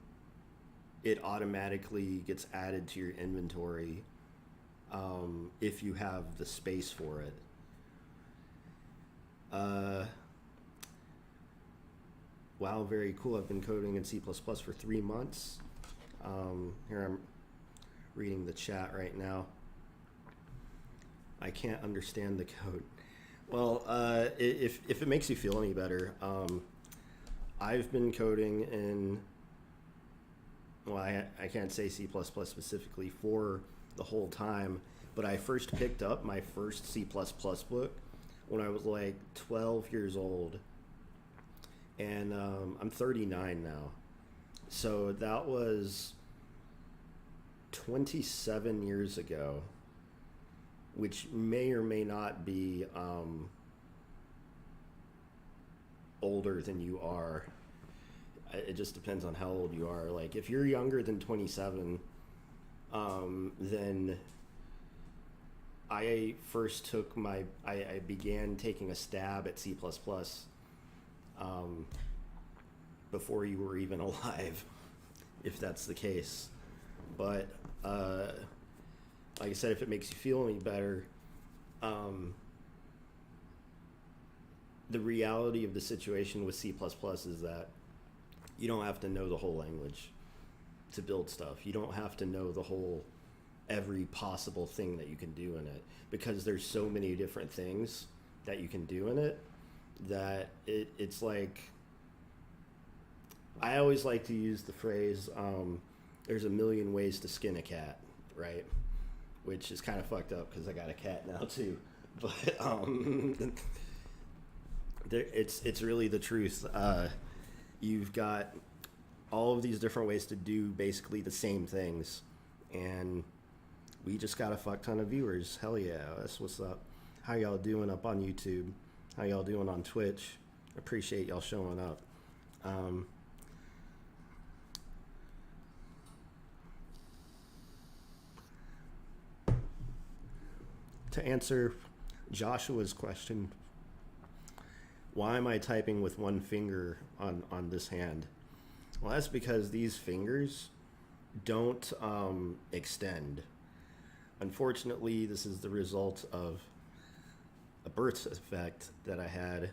Speaker 1: it automatically gets added to your inventory if you have the space for it. Uh, wow, very cool. I've been coding in C++ for 3 months. Here I'm reading the chat right now. I can't understand the code. Well, if it makes you feel any better, I've been coding in, well, I can't say C++ specifically for the whole time, but I first picked up my first C++ book when I was like 12 years old, and I'm 39 now. So that was 27 years ago, which may or may not be older than you are. It just depends on how old you are. Like, if you're younger than 27, then I first took I began taking a stab at C++ before you were even alive, if that's the case. But like I said, if it makes you feel any better, the reality of the situation with C++ is that you don't have to know the whole language to build stuff. You don't have to know every possible thing that you can do in it, because there's so many different things that you can do in it that it's like, I always like to use the phrase, there's a million ways to skin a cat, right? Which is kind of fucked up because I got a cat now too. But it's really the truth. You've got all of these different ways to do basically the same things, and we just got a fuck ton of viewers. Hell yeah, that's what's up. How y'all doing up on YouTube? How y'all doing on Twitch? Appreciate y'all showing up. To answer Joshua's question, why am I typing with one finger on this hand? Well, that's because these fingers don't extend. Unfortunately, this is the result of a birth defect that I had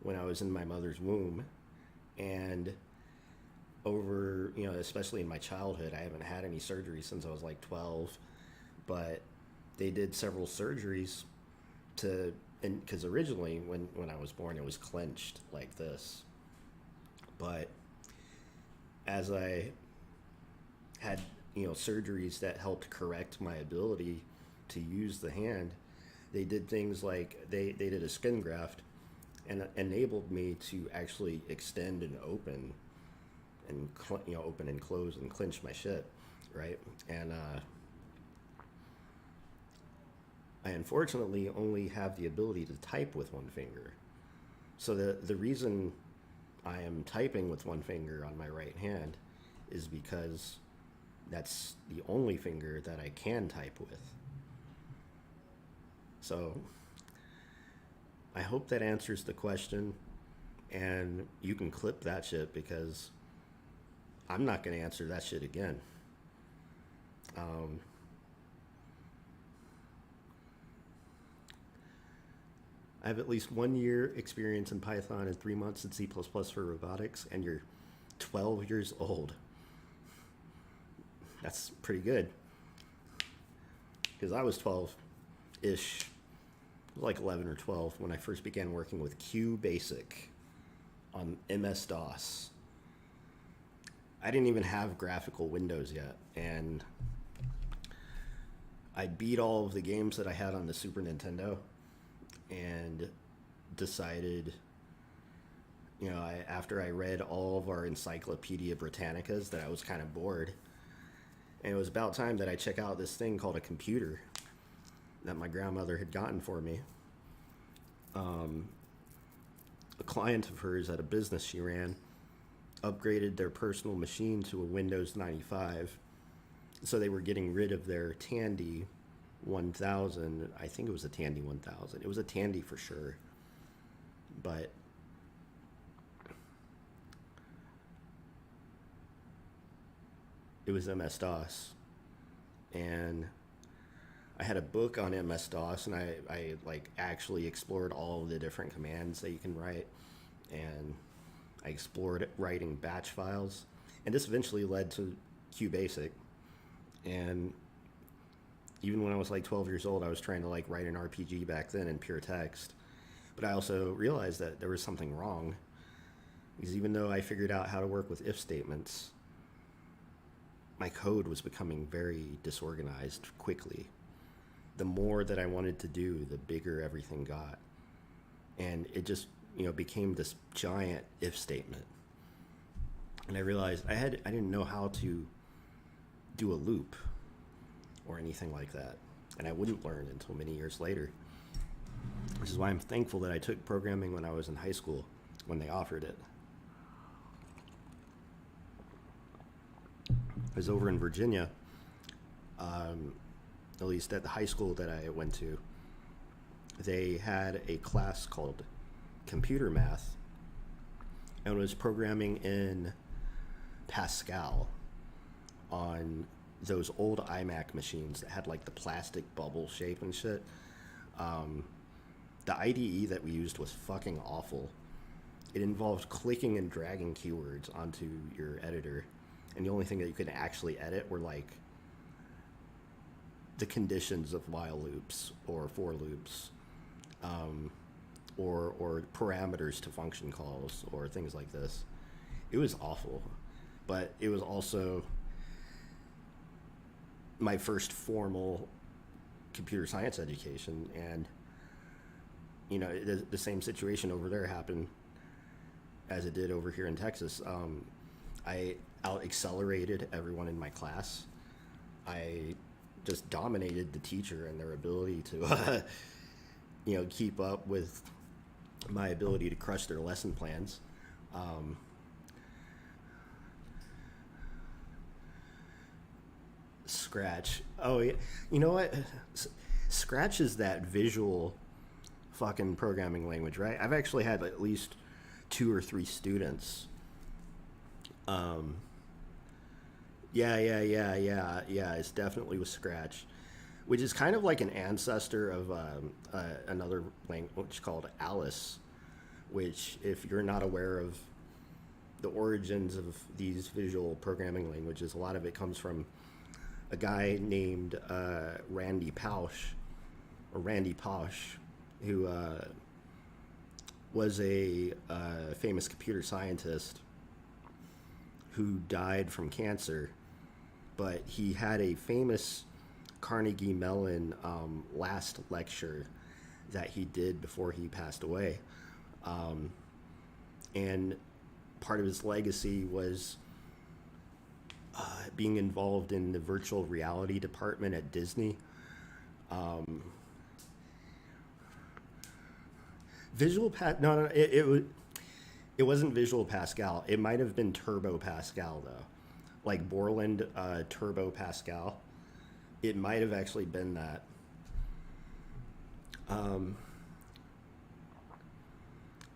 Speaker 1: when I was in my mother's womb. And over, especially in my childhood, I haven't had any surgery since I was like 12, but they did several surgeries because originally when I was born, it was clenched like this. But as I had, surgeries that helped correct my ability to use the hand, they did things like they did a skin graft and enabled me to actually extend and open and open and close and clench my shit, right? And I unfortunately only have the ability to type with one finger. So the reason I am typing with one finger on my right hand is because that's the only finger that I can type with. So I hope that answers the question, and you can clip that shit because I'm not going to answer that shit again. I have at least 1 year experience in Python and 3 months in C++ for robotics, and you're 12 years old. That's pretty good. Because I was 12-ish, like 11 or 12, when I first began working with QBasic on MS-DOS. I didn't even have graphical windows yet, and I beat all of the games that I had on the Super Nintendo, and decided, after I read all of our Encyclopedia Britannicas, that I was kind of bored, and it was about time that I check out this thing called a computer that my grandmother had gotten for me. A client of hers at a business she ran upgraded their personal machine to a Windows 95, so they were getting rid of their Tandy 1000. I think it was a Tandy 1000. It was a Tandy for sure, but it was MS-DOS, and I had a book on MS-DOS, and I like actually explored all of the different commands that you can write, and I explored writing batch files, and this eventually led to QBasic. And even when I was like 12 years old, I was trying to like write an RPG back then in pure text. But I also realized that there was something wrong, because even though I figured out how to work with if statements, my code was becoming very disorganized quickly. The more that I wanted to do, the bigger everything got. And it just, became this giant if statement. And I realized I didn't know how to do a loop or anything like that. And I wouldn't learn until many years later. Which is why I'm thankful that I took programming when I was in high school, when they offered it. I was over in Virginia, at least at the high school that I went to. They had a class called computer math, and it was programming in Pascal on those old iMac machines that had like the plastic bubble shape and shit. The IDE that we used was fucking awful. It involved clicking and dragging keywords onto your editor, and the only thing that you could actually edit were like the conditions of while loops or for loops, or parameters to function calls or things like this. It was awful, but it was also my first formal computer science education, and the same situation over there happened as it did over here in Texas. I out-accelerated everyone in my class. I just dominated the teacher and their ability to, keep up with my ability to crush their lesson plans. Scratch. Oh, yeah. You know what? Scratch is that visual fucking programming language, right? I've actually had at least 2 or 3 students. Yeah. It's definitely with Scratch, which is kind of like an ancestor of another language called Alice, which, if you're not aware of the origins of these visual programming languages, a lot of it comes from a guy named Randy Pausch, who was a famous computer scientist who died from cancer, but he had a famous Carnegie Mellon last lecture that he did before he passed away, and part of his legacy was being involved in the virtual reality department at Disney. It wasn't Visual Pascal. It might have been Turbo Pascal though, like Borland Turbo Pascal. It might have actually been that.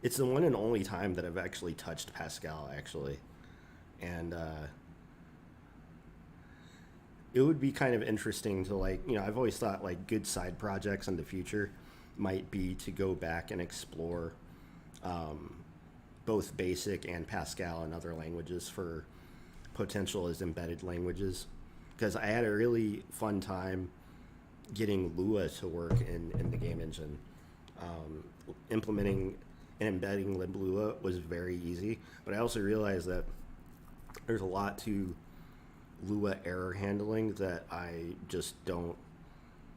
Speaker 1: It's the one and only time that I've actually touched Pascal, actually, and it would be kind of interesting to, like, I've always thought like good side projects in the future might be to go back and explore both BASIC and Pascal and other languages for potential as embedded languages, because I had a really fun time getting Lua to work in the game engine. Implementing and embedding liblua was very easy, but I also realized that there's a lot to Lua error handling that I just don't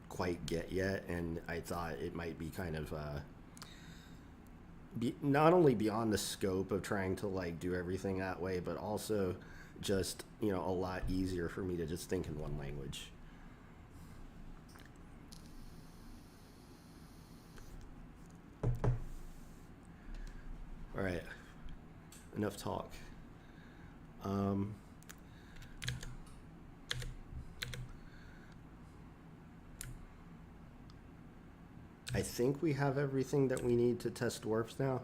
Speaker 1: quite get yet, and I thought it might be kind of not only beyond the scope of trying to like do everything that way, but also just, you know, a lot easier for me to just think in one language. All right, enough talk. I think we have everything that we need to test dwarfs now.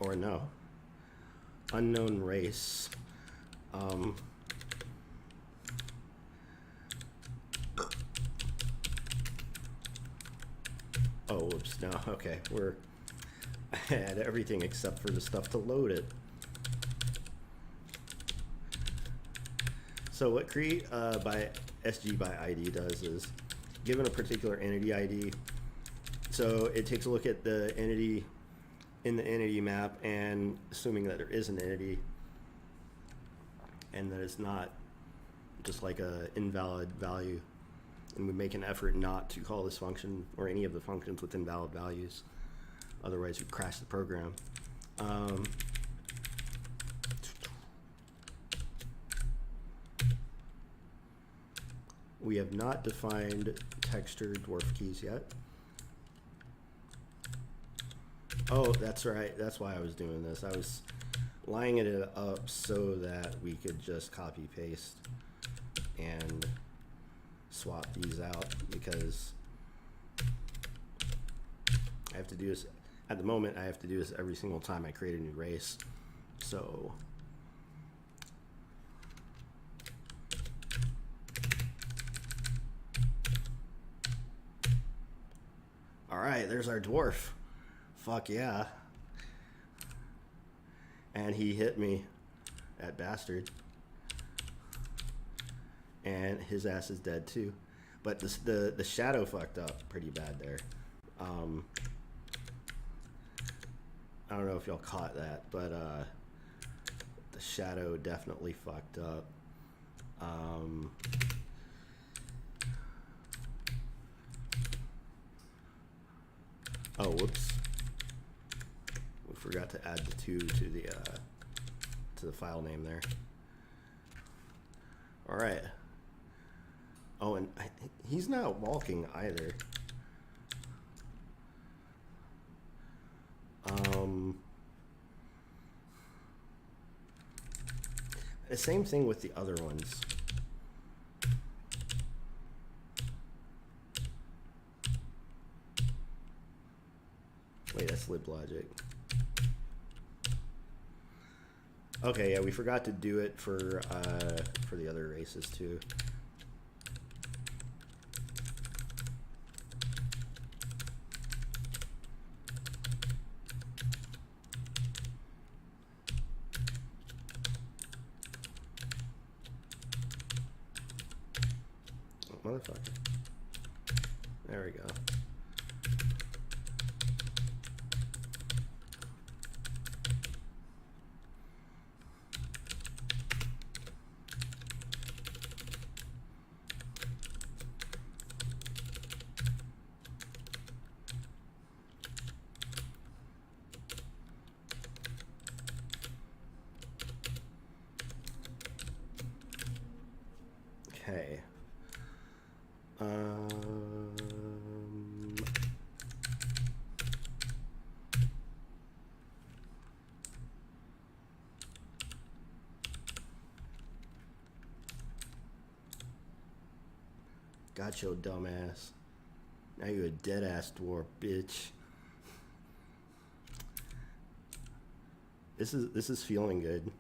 Speaker 1: Or no. Unknown race. Oh, whoops, no, okay, we're at everything except for the stuff to load it. So what create by SG by ID does is, given a particular entity ID, so it takes a look at the entity in the entity map, and assuming that there is an entity, and that it's not just like a invalid value, and we make an effort not to call this function or any of the functions with invalid values. Otherwise, we crash the program. We have not defined texture dwarf keys yet. Oh, that's right. That's why I was doing this. I was lining it up so that we could just copy paste and swap these out, because I have to do this at the moment. I have to do this every single time I create a new race. So all right, there's our dwarf. Fuck yeah. And he hit me, that bastard. And his ass is dead too. But the shadow fucked up pretty bad there. I don't know if y'all caught that, but the shadow definitely fucked up. Oh, whoops. We forgot to add the 2 to the file name there. All right. Oh, and he's not walking either. The same thing with the other ones. Wait, that's lib logic. Okay, yeah, we forgot to do it for the other races too. Oh, motherfucker. There we go. Okay. Got your dumb ass. Now you a dead ass dwarf, bitch. This is feeling good.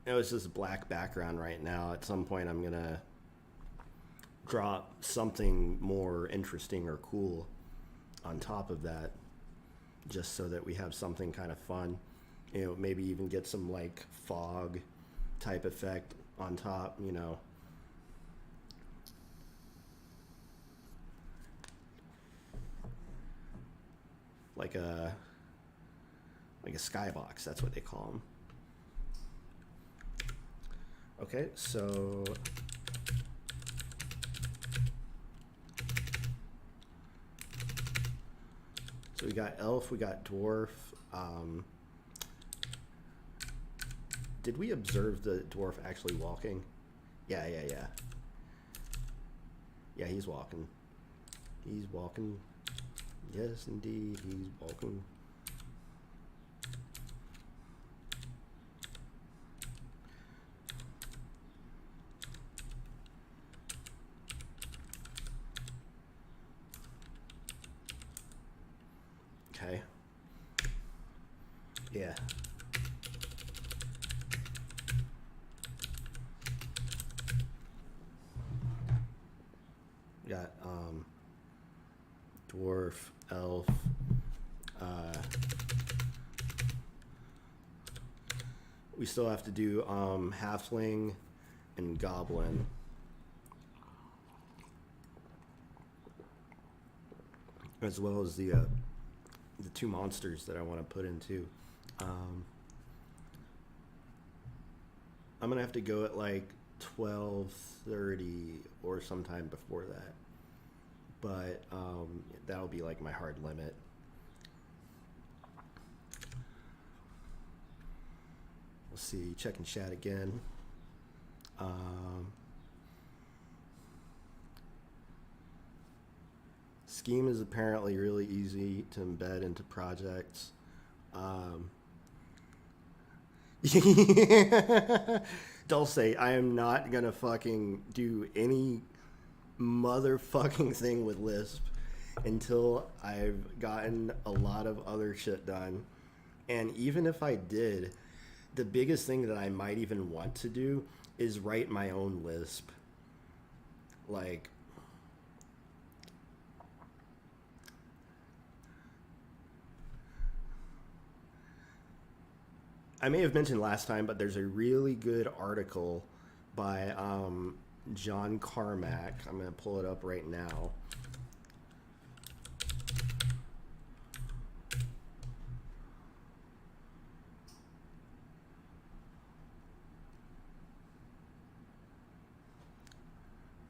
Speaker 1: It's just a black background right now. At some point I'm gonna drop something more interesting or cool on top of that, just so that we have something kind of fun. You know, maybe even get some like fog type effect on top, you know, like a skybox. That's what they call them. Okay, so we got elf, we got dwarf. Did we observe the dwarf actually walking? Yeah. Yeah, he's walking. He's walking. Yes, indeed, he's walking. Okay. Yeah. We got dwarf, elf, we still have to do halfling and goblin. As well as the two monsters that I want to put in too. I'm gonna have to go at like 12:30 or sometime before that, but that'll be like my hard limit. Let's see, checking chat again. Scheme is apparently really easy to embed into projects. Dulce, I am not gonna fucking do any motherfucking thing with Lisp until I've gotten a lot of other shit done. And even if I did, the biggest thing that I might even want to do is write my own Lisp. Like, I may have mentioned last time, but there's a really good article by John Carmack. I'm going to pull it up right now.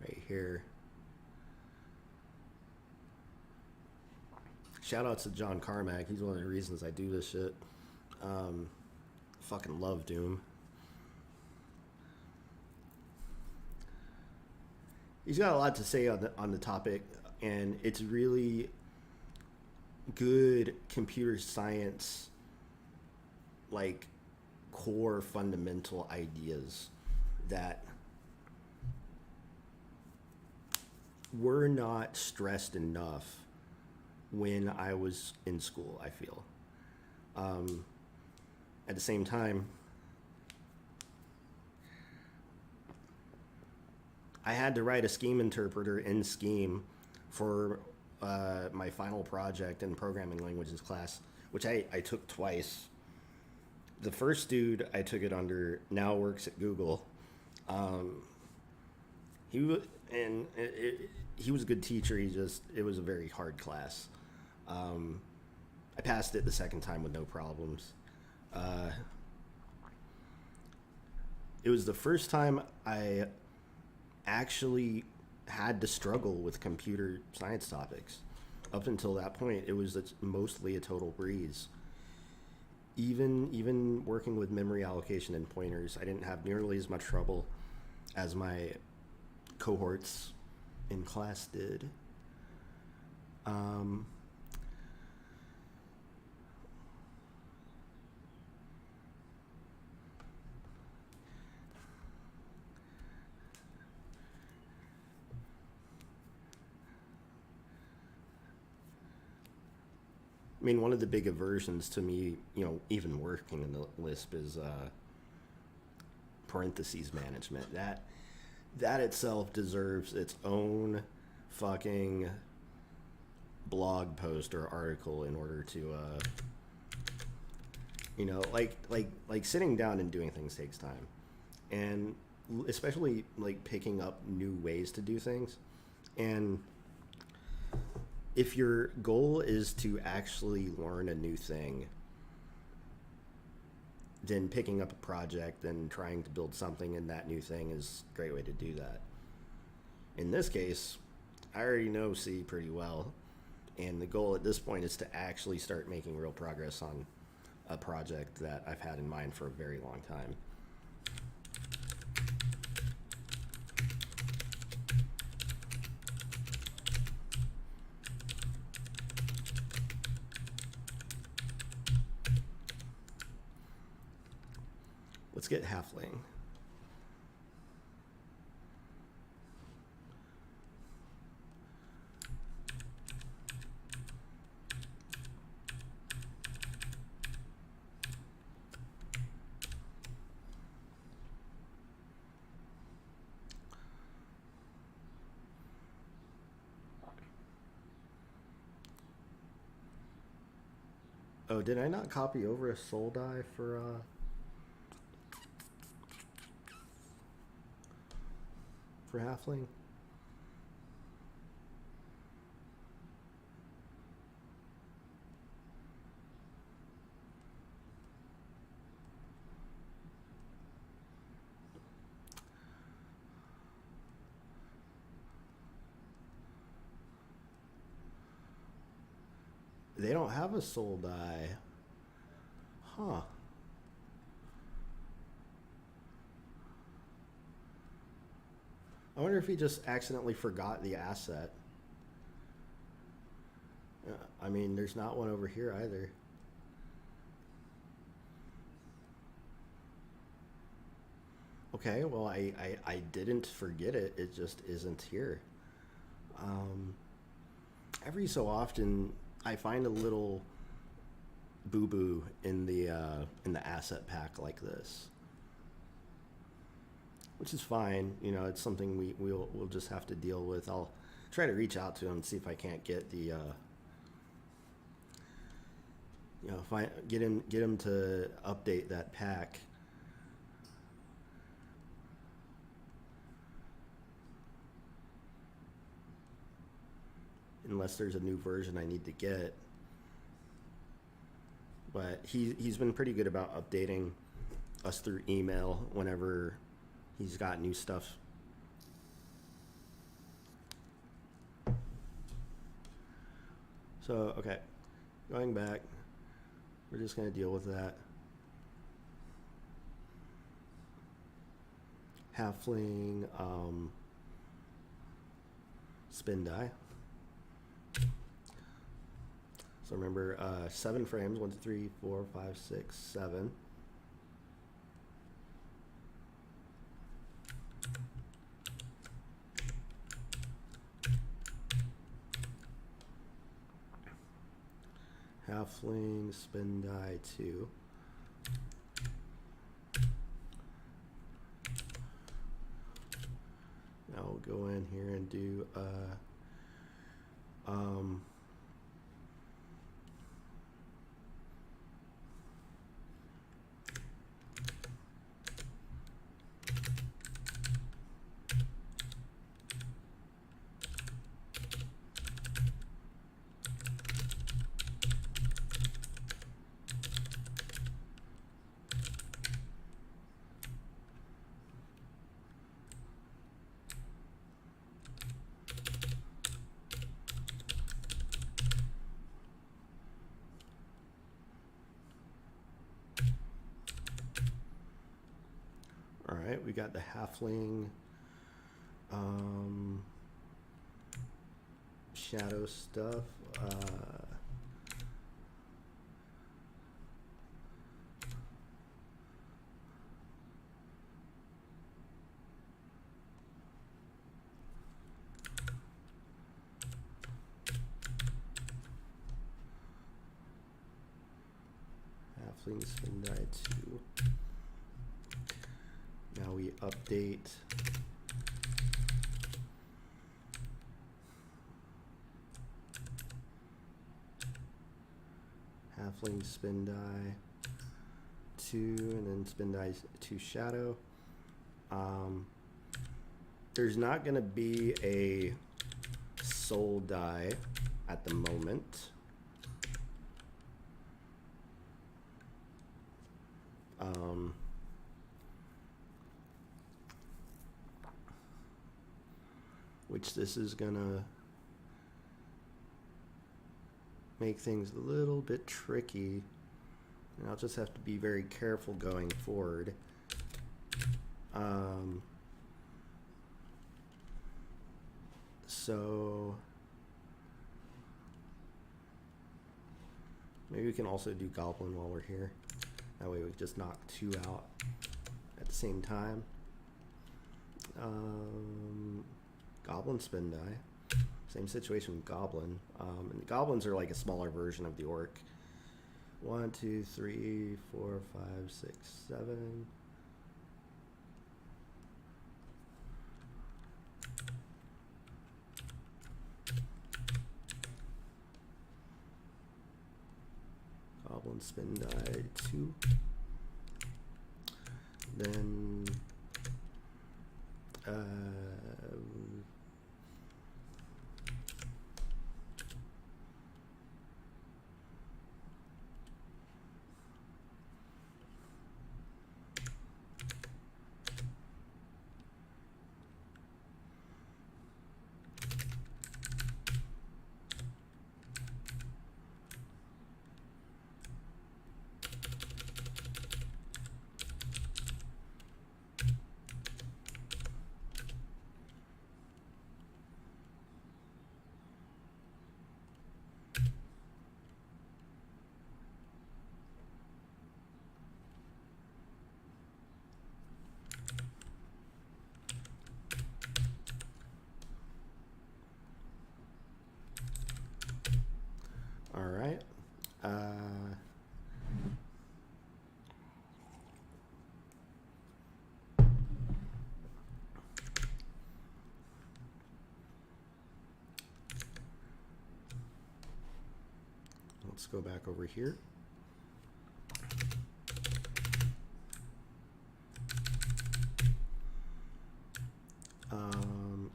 Speaker 1: Right here. Shout outs to John Carmack. He's one of the reasons I do this shit. Fucking love Doom. He's got a lot to say on the topic, and it's really good computer science, like core fundamental ideas that were not stressed enough when I was in school, I feel. At the same time, I had to write a scheme interpreter in Scheme for my final project in programming languages class, which I took twice. The first dude I took it under now works at Google. He was a good teacher. It was a very hard class. I passed it the second time with no problems. It was the first time I actually had to struggle with computer science topics. Up until that point, it was mostly a total breeze. Even working with memory allocation and pointers, I didn't have nearly as much trouble as my cohorts in class did. I mean, one of the big aversions to me, even working in the Lisp is parentheses management. That itself deserves its own fucking blog post or article in order to, like sitting down and doing things takes time, and especially like picking up new ways to do things, and if your goal is to actually learn a new thing, then picking up a project and trying to build something in that new thing is a great way to do that. In this case, I already know C pretty well, and the goal at this point is to actually start making real progress on a project that I've had in mind for a very long time. Let's get halfling. Oh, did I not copy over a soul die for halfling? They don't have a soul die. Huh. I wonder if he just accidentally forgot the asset. I mean, there's not one over here either. Okay, well, I didn't forget it. It just isn't here. Every so often, I find a little boo-boo in the asset pack like this, which is fine. You know, it's something we'll just have to deal with. I'll try to reach out to him and see if I can't get the get him to update that pack. Unless there's a new version I need to get. But he's been pretty good about updating us through email whenever he's got new stuff. So, okay, going back, we're just going to deal with that. Halfling spin die. So remember, 7 frames, 1, 2, 3, 4, 5, 6, 7. Halfling, spin die 2. Now we'll go in here and do Alright, we got the halfling shadow stuff. Halfling spin die 2. Now we update halfling spin die 2 and then spin die 2 shadow. There's not going to be a soul die at the moment. Which this is gonna make things a little bit tricky, and I'll just have to be very careful going forward. So maybe we can also do goblin while we're here. That way we just knock 2 out at the same time. Goblin spin die. Same situation with goblin. And the goblins are like a smaller version of the orc. 1, 2, 3, 4, 5, 6, 7. Goblin spin die 2. Then all right. Let's go back over here.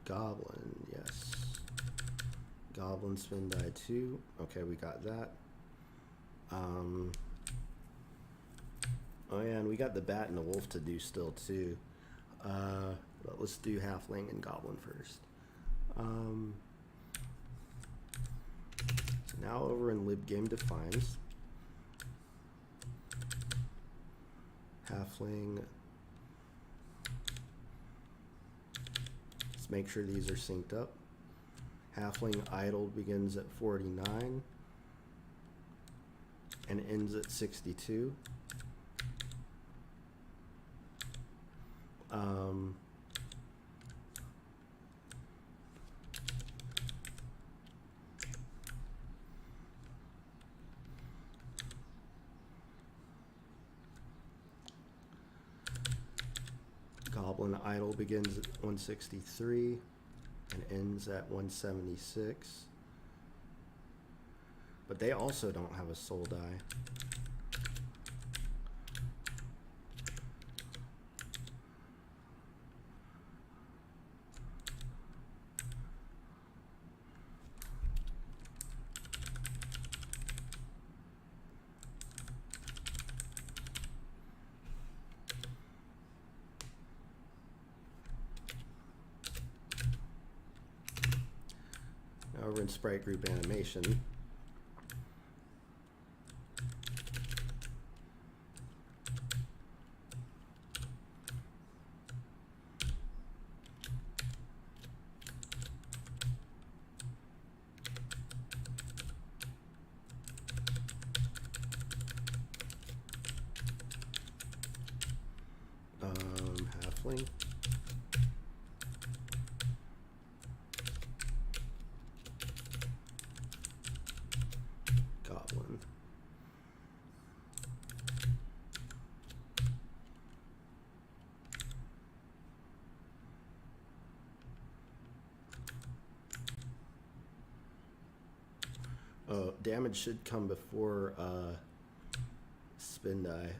Speaker 1: Goblin, yes. Goblin spin die 2. Okay, we got that. Oh yeah, and we got the bat and the wolf to do still too. But let's do halfling and goblin first. So now over in lib game defines, halfling. Let's make sure these are synced up. Halfling idle begins at 49 and ends at 62. Goblin idle begins at 163 and ends at 176. But they also don't have a soul die. Over in sprite group animation, halfling. Goblin. Oh, damage should come before spin die.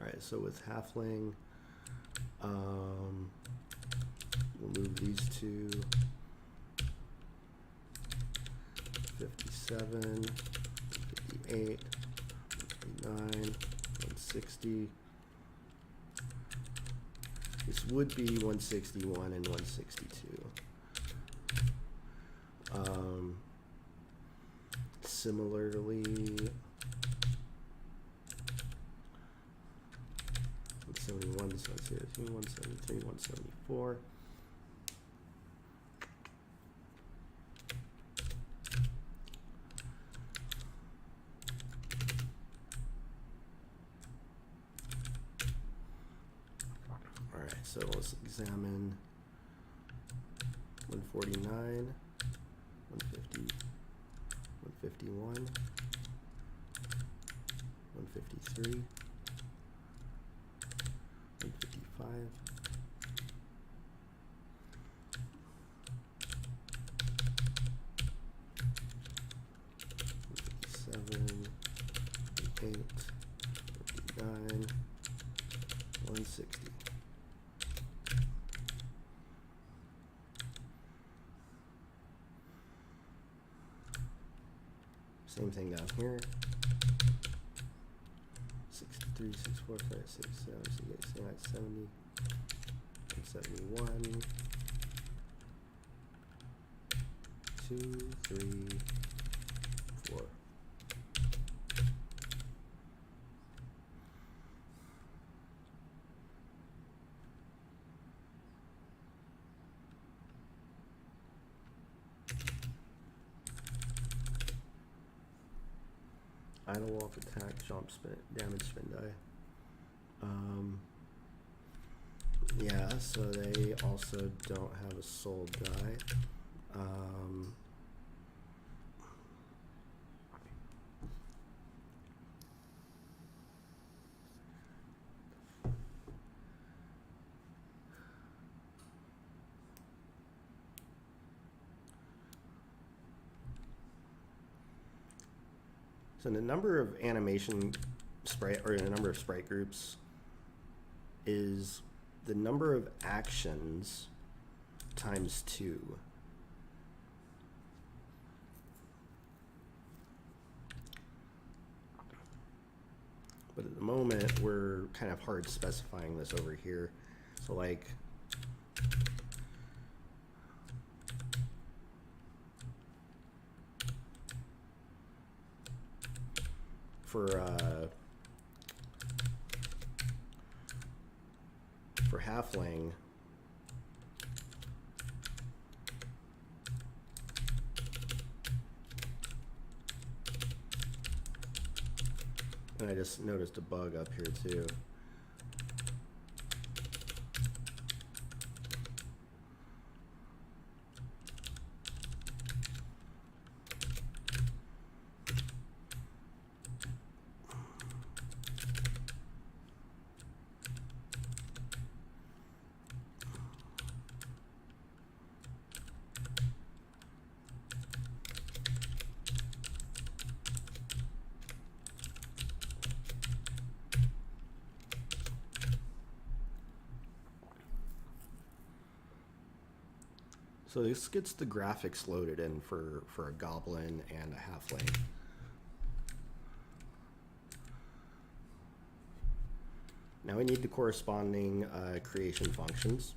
Speaker 1: Alright, so with halfling, we'll move these two. 57, 58, 59, 160. This would be 161 and 162. Similarly, 171, 172, 173, 174. Alright, so let's examine 149, 150, 151, 153, 155, 157, 58, 59, 160. Same thing down here. 63, 64, 36, 7, 70, 71, 2, 3, 4. Idle walk, attack, jump, spin, damage, spin die. Yeah, so they also don't have a soul die. So the number of animation sprite, or the number of sprite groups, is the number of actions times 2. But at the moment, we're kind of hard specifying this over here. So like, for halfling, and I just noticed a bug up here too. So this gets the graphics loaded in for a goblin and a halfling. Now we need the corresponding creation functions.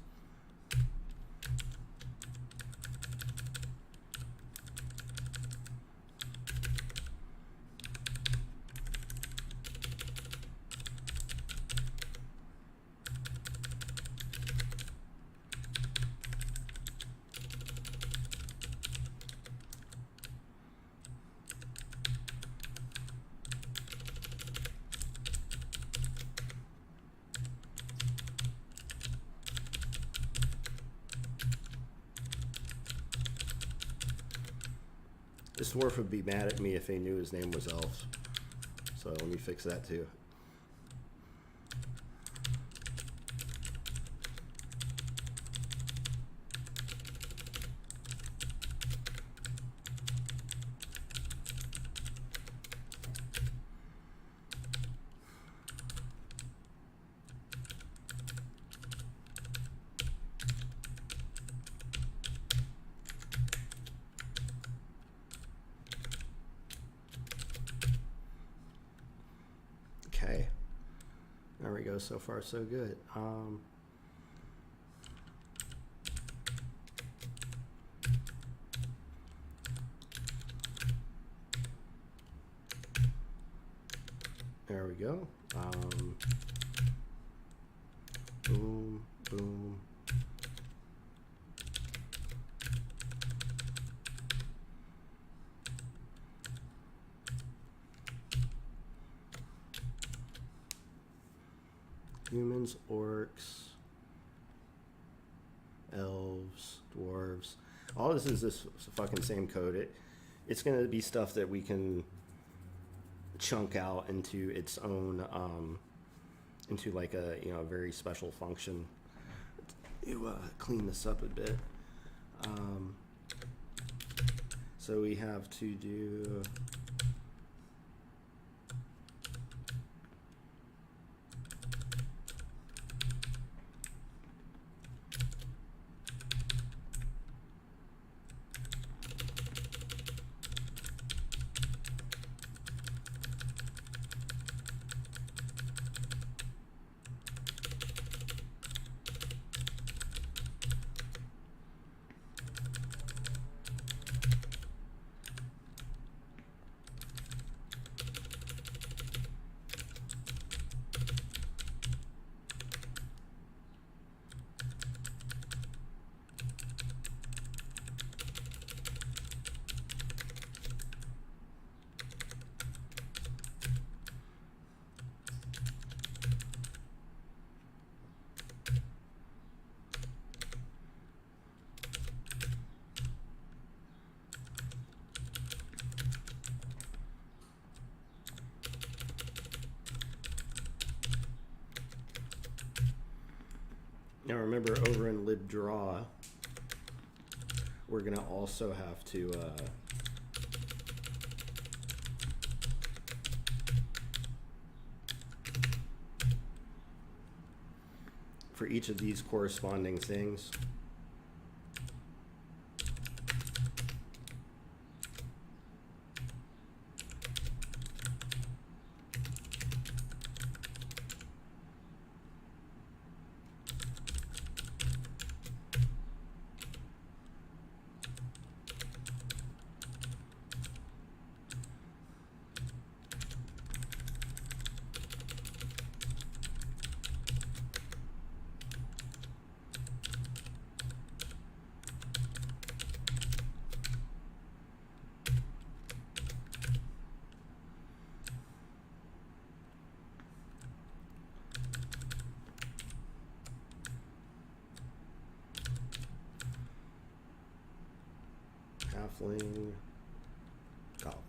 Speaker 1: This dwarf would be mad at me if he knew his name was Elf. So let me fix that too. There we go. So far, so good. There we go. Boom, boom. Humans, orcs, elves, dwarves. All this is this fucking same code. It's going to be stuff that we can chunk out into its own, into like a, you know, a very special function. To clean this up a bit. So we have to do now remember over in libdraw, we're gonna also have to for each of these corresponding things, halfling, goblin.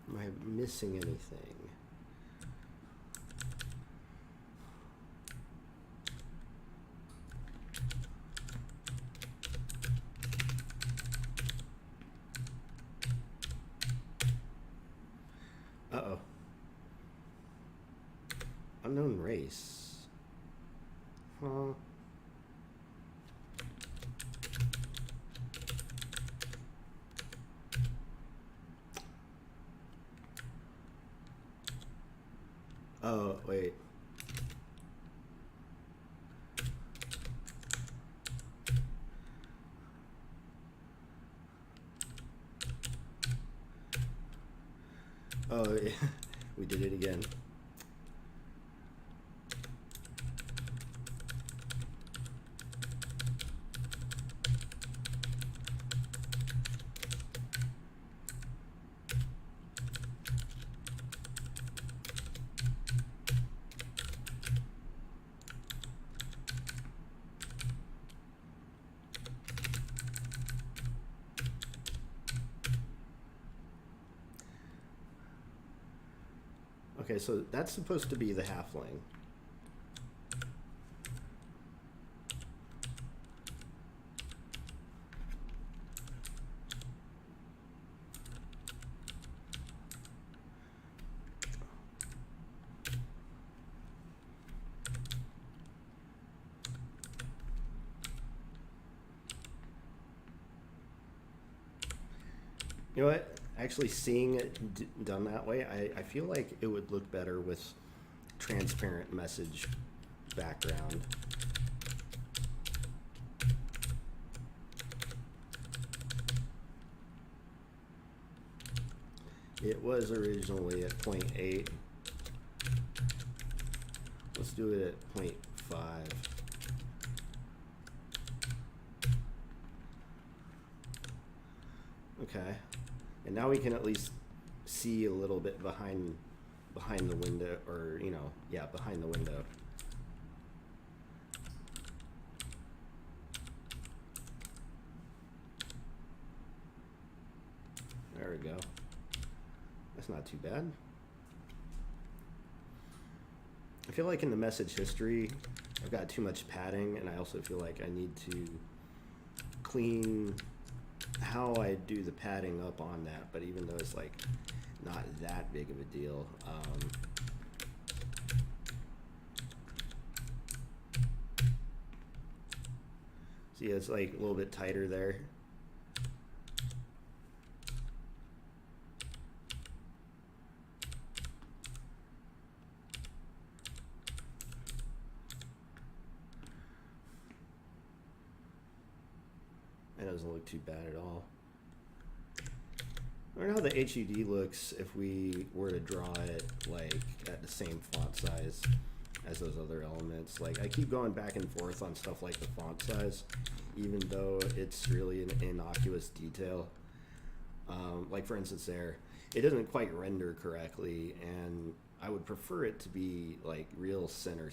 Speaker 1: Am I missing anything? Uh-oh. Unknown race. Huh. Oh, wait. Oh, yeah. We did it again. Okay, so that's supposed to be the halfling. You know what? Actually, seeing it done that way, I feel like it would look better with transparent message background. It was originally at 0.8. Let's do it at 0.5. Okay. And now we can at least see a little bit behind the window, or, you know, yeah, behind the window. There we go. That's not too bad. I feel like in the message history, I've got too much padding, and I also feel like I need to clean how I do the padding up on that, but even though it's like not that big of a deal, see, it's like a little bit tighter there. That doesn't look too bad at all. I wonder how the HUD looks if we were to draw it like at the same font size as those other elements. Like, I keep going back and forth on stuff like the font size, even though it's really an innocuous detail. Like, for instance, there, it doesn't quite render correctly, and I would prefer it to be like real center.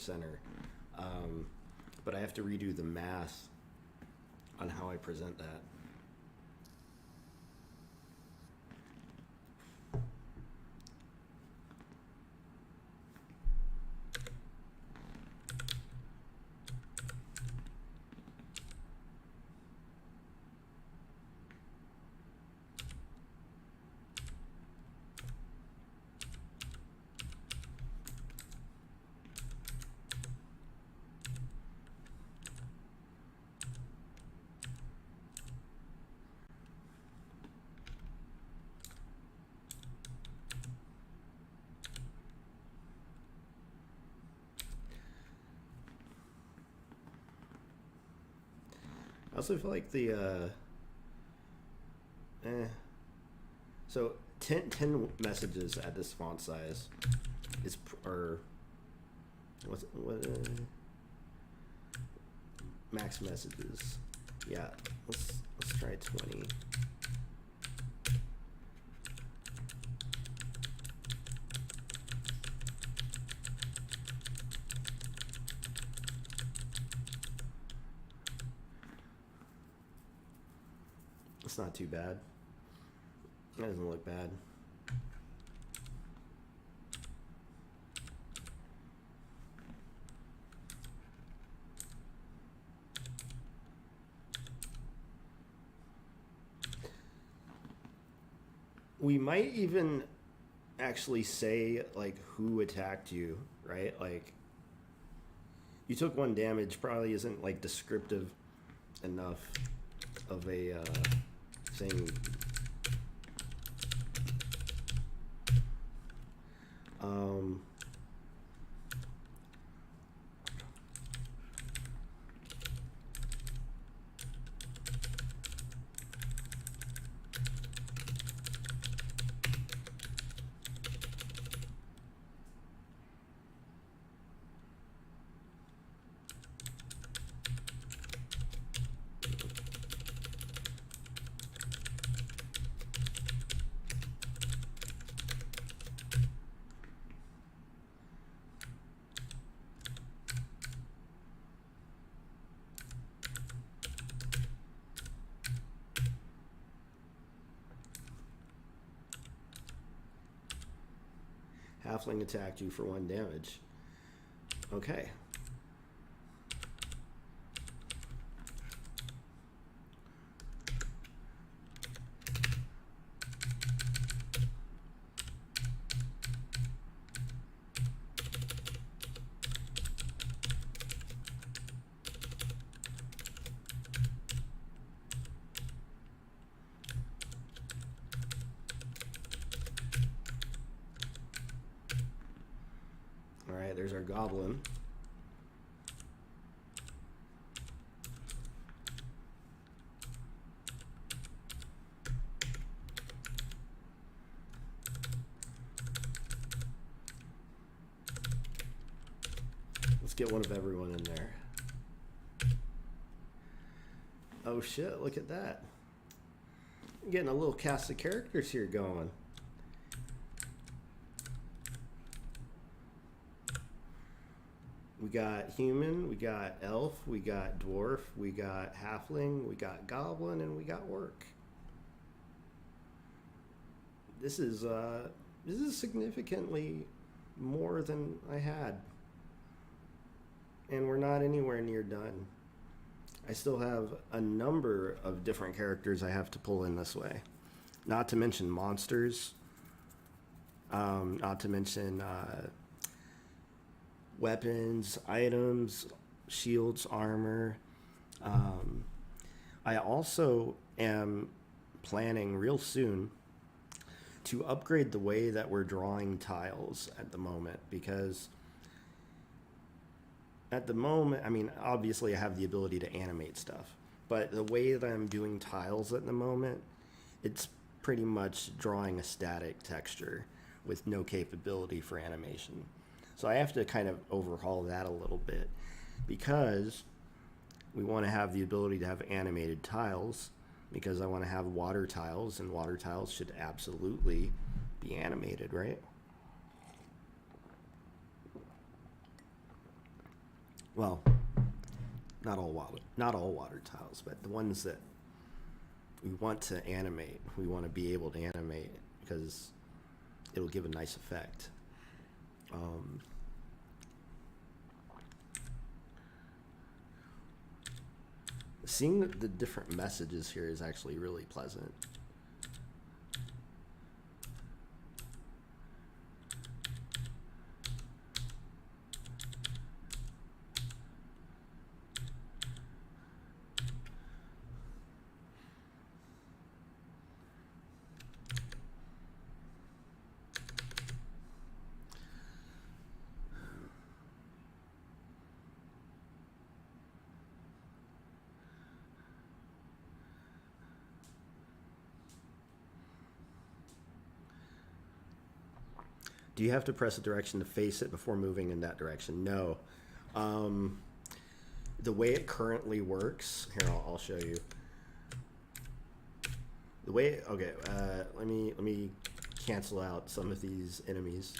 Speaker 1: But I have to redo the math on how I present that. I also feel like the so 10 messages at this font size is or what max messages. Yeah, let's try 20. It's not too bad. That doesn't look bad. We might even actually say like who attacked you, right? Like, you took 1 damage probably isn't like descriptive enough of a thing. halfling attacked you for 1 damage. Okay. Alright, there's our goblin. Let's get one of everyone in there. Oh shit, look at that. I'm getting a little cast of characters here going. We got human, we got elf, we got dwarf, we got halfling, we got goblin, and we got orc. This is significantly more than I had. And we're not anywhere near done. I still have a number of different characters I have to pull in this way. Not to mention monsters. Not to mention weapons, items, shields, armor. I also am planning real soon to upgrade the way that we're drawing tiles at the moment, because at the moment, I mean, obviously I have the ability to animate stuff, but the way that I'm doing tiles at the moment, it's pretty much drawing a static texture with no capability for animation. So I have to kind of overhaul that a little bit, because we want to have the ability to have animated tiles, because I want to have water tiles, and water tiles should absolutely be animated, right? Well, not all water tiles, but the ones that we want to animate, we want to be able to animate because it'll give a nice effect. Seeing the different messages here is actually really pleasant. Do you have to press a direction to face it before moving in that direction? No. The way it currently works, here, I'll show you. The way, okay, let me cancel out some of these enemies.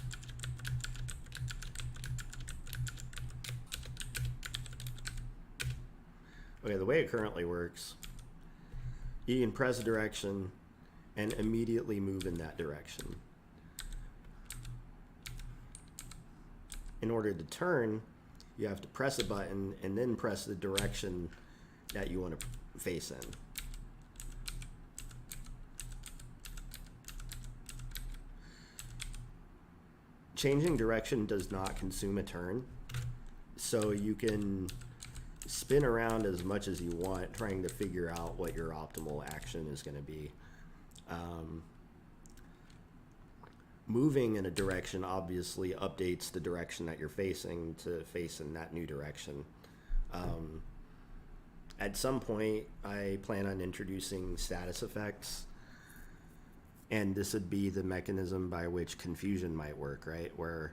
Speaker 1: Okay, the way it currently works, you can press a direction and immediately move in that direction. In order to turn, you have to press a button and then press the direction that you want to face in. Changing direction does not consume a turn, so you can spin around as much as you want, trying to figure out what your optimal action is going to be. Moving in a direction obviously updates the direction that you're facing to face in that new direction. At some point, I plan on introducing status effects, and this would be the mechanism by which confusion might work, right? Where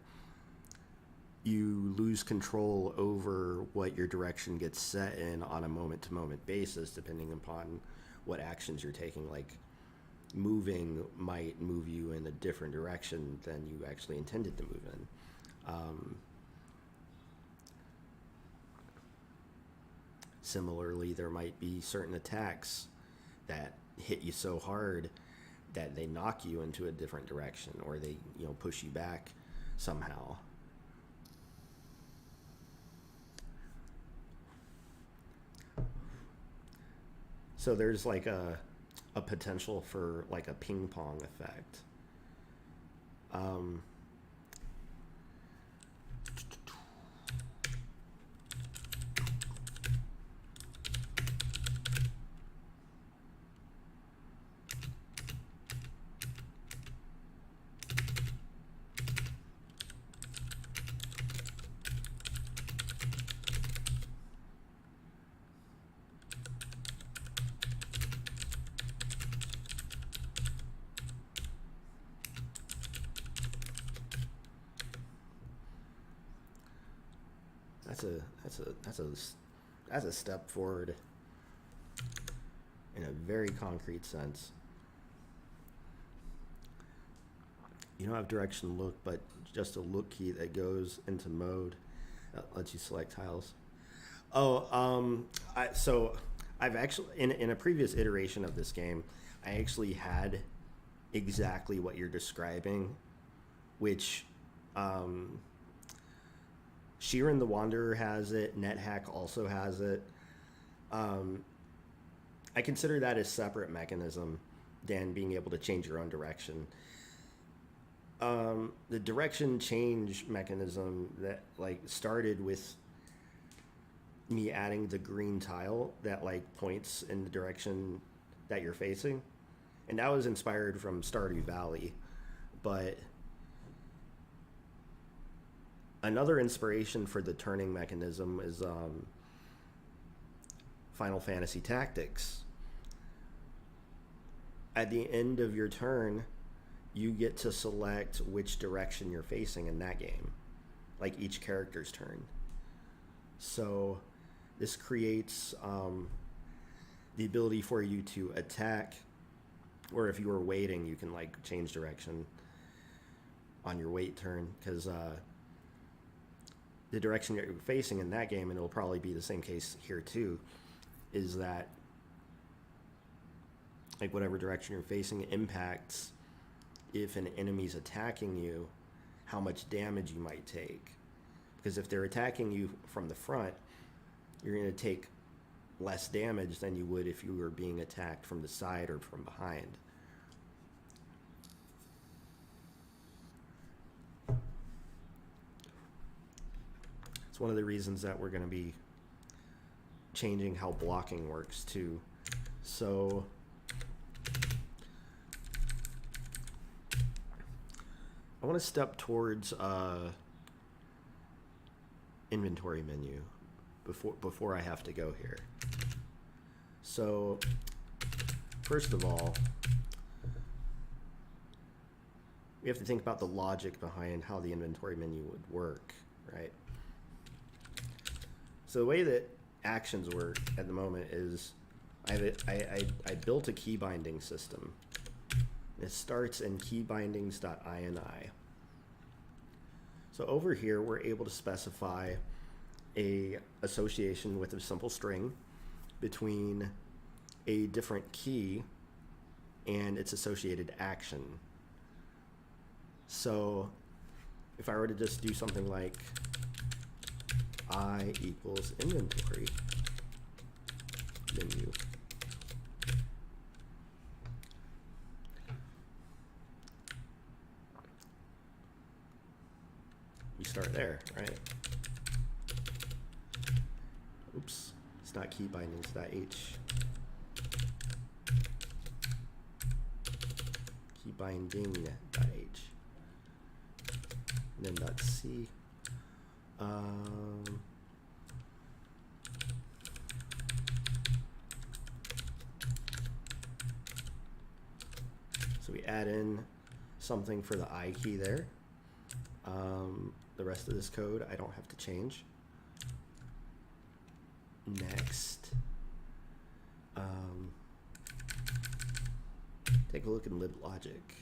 Speaker 1: you lose control over what your direction gets set in on a moment-to-moment basis, depending upon what actions you're taking. Like, moving might move you in a different direction than you actually intended to move in. Similarly, there might be certain attacks that hit you so hard that they knock you into a different direction, or they, push you back. somehow. So there's like a potential for like a ping pong effect. That's a step forward in a very concrete sense. You don't have direction look, but just a look key that goes into mode that lets you select tiles. So I've actually in a previous iteration of this game, I actually had exactly what you're describing, which Sheeran the Wanderer has it. NetHack also has it. I consider that a separate mechanism than being able to change your own direction. The direction change mechanism that like started with me adding the green tile that like points in the direction that you're facing, and that was inspired from Stardew Valley, but another inspiration for the turning mechanism is Final Fantasy Tactics. At the end of your turn, you get to select which direction you're facing in that game, like each character's turn. So this creates the ability for you to attack, or if you were waiting, you can like change direction on your wait turn, because the direction you're facing in that game, and it'll probably be the same case here too, is that like whatever direction you're facing impacts if an enemy's attacking you, how much damage you might take. Because if they're attacking you from the front, you're going to take less damage than you would if you were being attacked from the side or from behind. It's one of the reasons that we're going to be changing how blocking works too. So I want to step towards inventory menu before I have to go here. So first of all, we have to think about the logic behind how the inventory menu would work, right? So the way that actions work at the moment is I built a key binding system. It starts in keybindings.ini. So over here, we're able to specify a association with a simple string between a different key and its associated action. So if I were to just do something like I equals inventory menu, we start there, right? Oops, it's not key bindings, it's .h. Key binding.h. And then .c. So we add in something for the I key there. The rest of this code I don't have to change. Next, take a look in lib logic.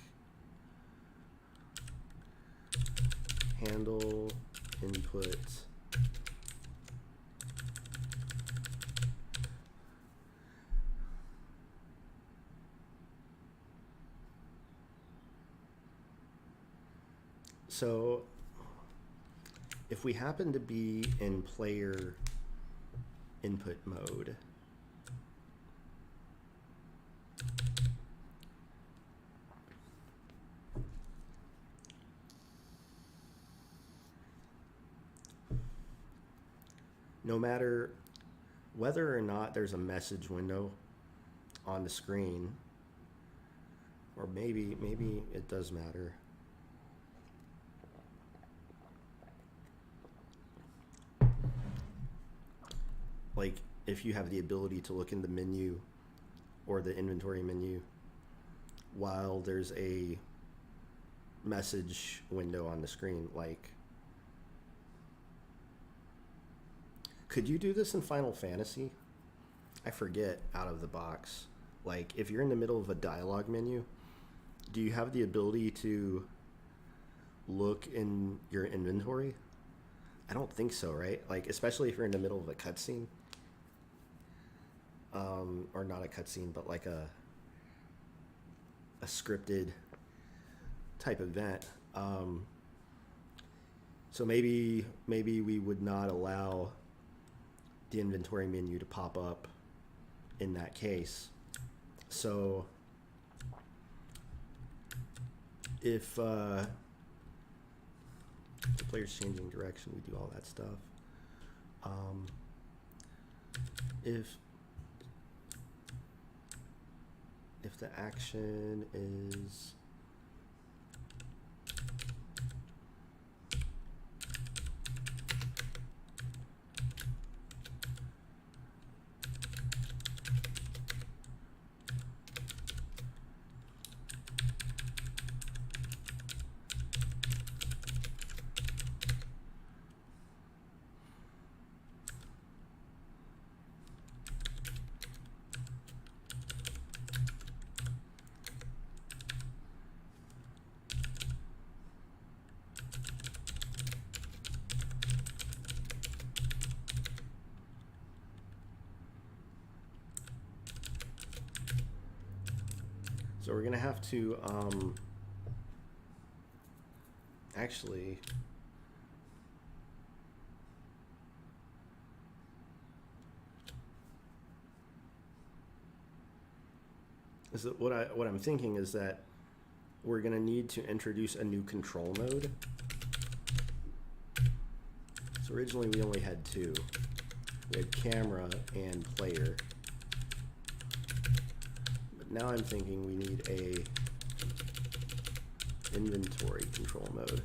Speaker 1: Handle input so if we happen to be in player input mode, no matter whether or not there's a message window on the screen, or maybe it does matter. Like if you have the ability to look in the menu or the inventory menu while there's a message window on the screen, like, could you do this in Final Fantasy? I forget out of the box. Like, if you're in the middle of a dialogue menu, do you have the ability to look in your inventory? I don't think so, right? Like, especially if you're in the middle of a cutscene. Or not a cutscene, but like a scripted type event. So maybe we would not allow the inventory menu to pop up in that case. So if the player's changing direction, we do all that stuff. If the action is so we're gonna have to actually is that what I'm thinking is that we're gonna need to introduce a new control node. So originally we only had two. We had camera and player. Now I'm thinking we need a inventory control mode.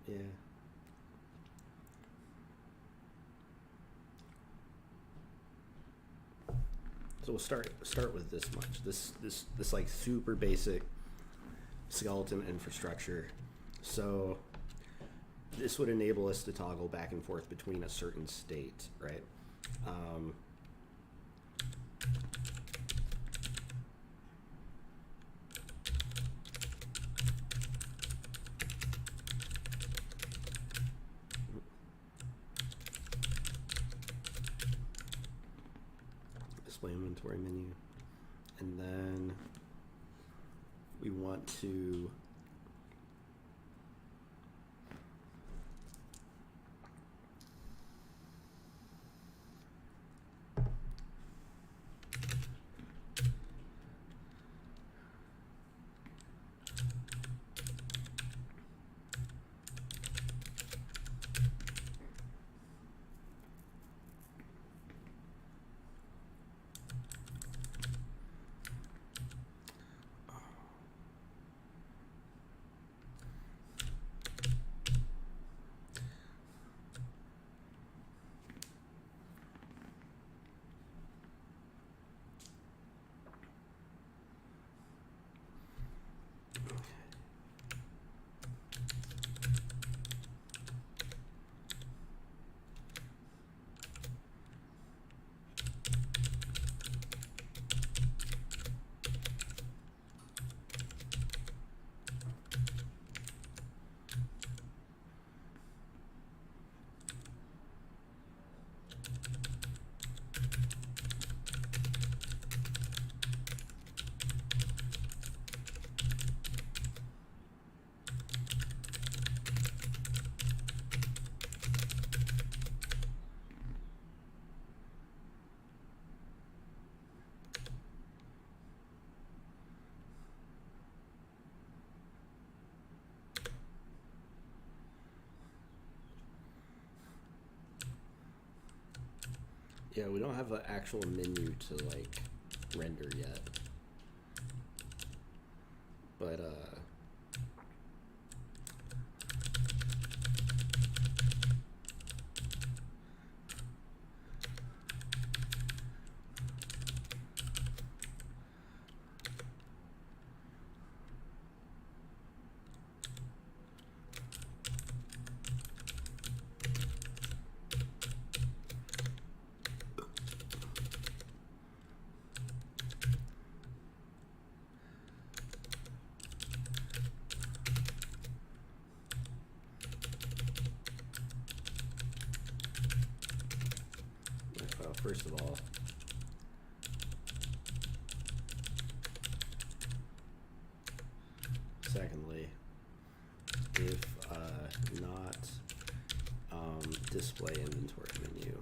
Speaker 1: Yeah. So we'll start with this much. This like super basic skeleton infrastructure. So this would enable us to toggle back and forth between a certain state, right? Display inventory menu, and then we want to yeah, we don't have an actual menu to like render yet, but first of all, secondly, if not display inventory menu,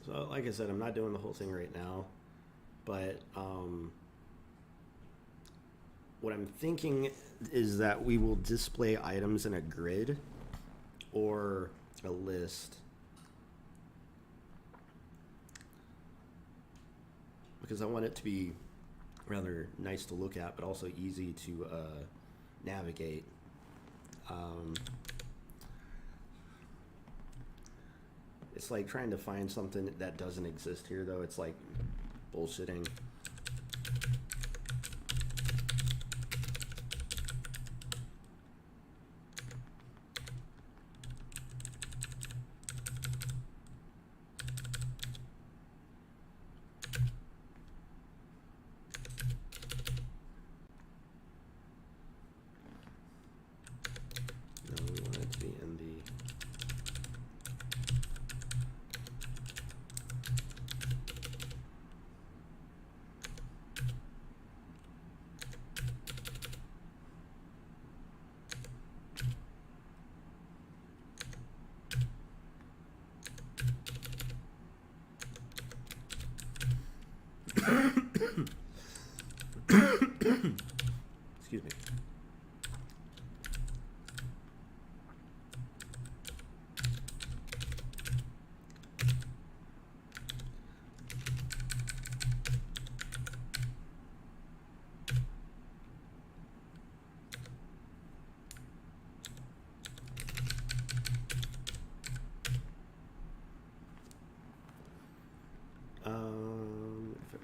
Speaker 1: so like I said, I'm not doing the whole thing right now, but what I'm thinking is that we will display items in a grid or a list, because I want it to be rather nice to look at, but also easy to navigate. It's like trying to find something that doesn't exist here, though. It's like bullshitting. No, we want it to be in the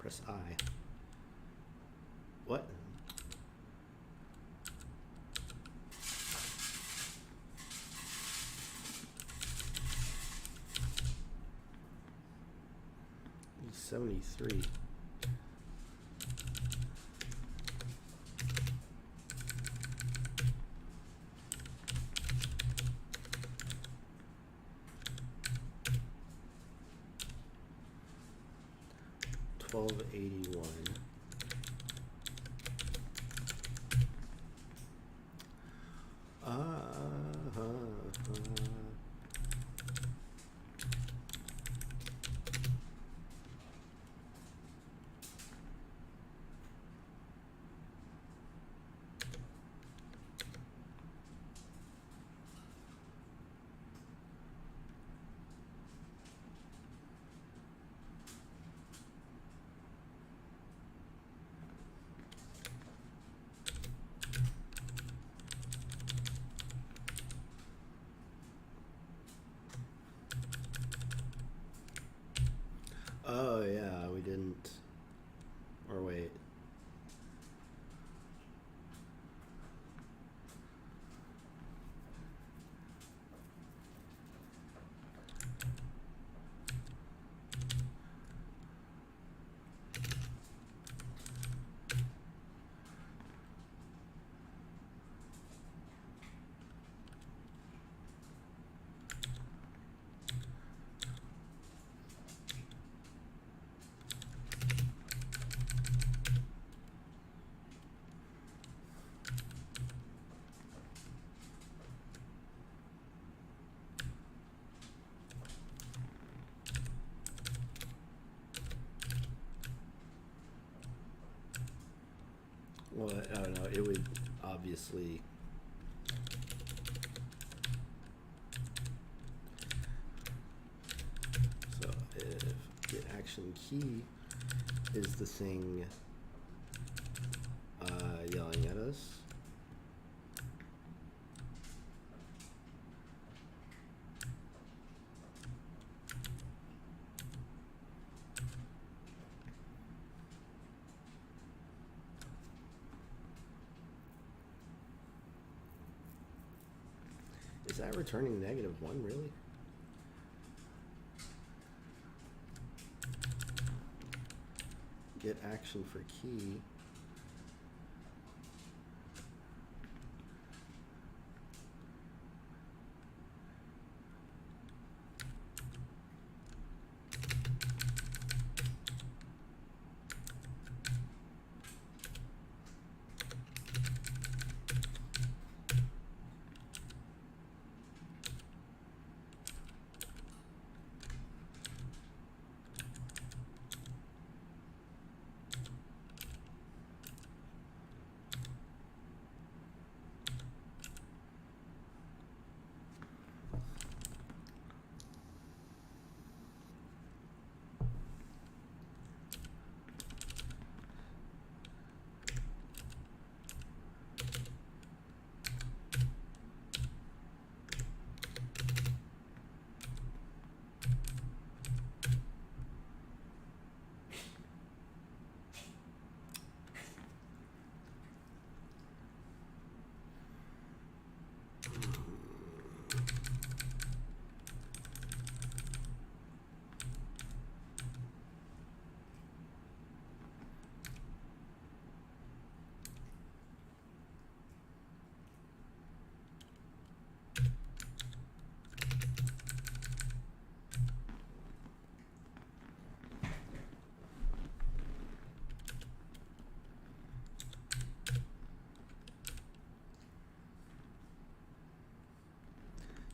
Speaker 1: Press I. What? He's 73. $12.81. Oh yeah, we didn't. Or wait. Well, I don't know. It would obviously. So if get action key is the thing yelling at us. Is that returning -1, really? Get action for key.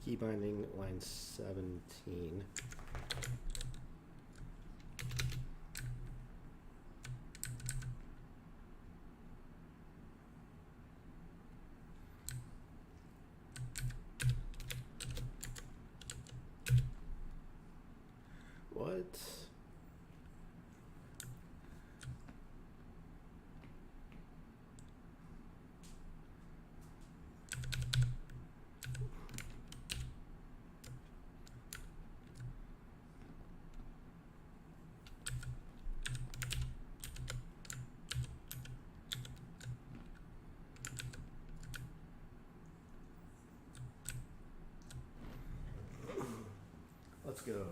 Speaker 1: Key binding line 17. What? go.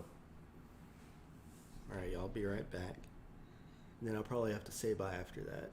Speaker 1: Alright, y'all, be right back. And then I'll probably have to say bye after that.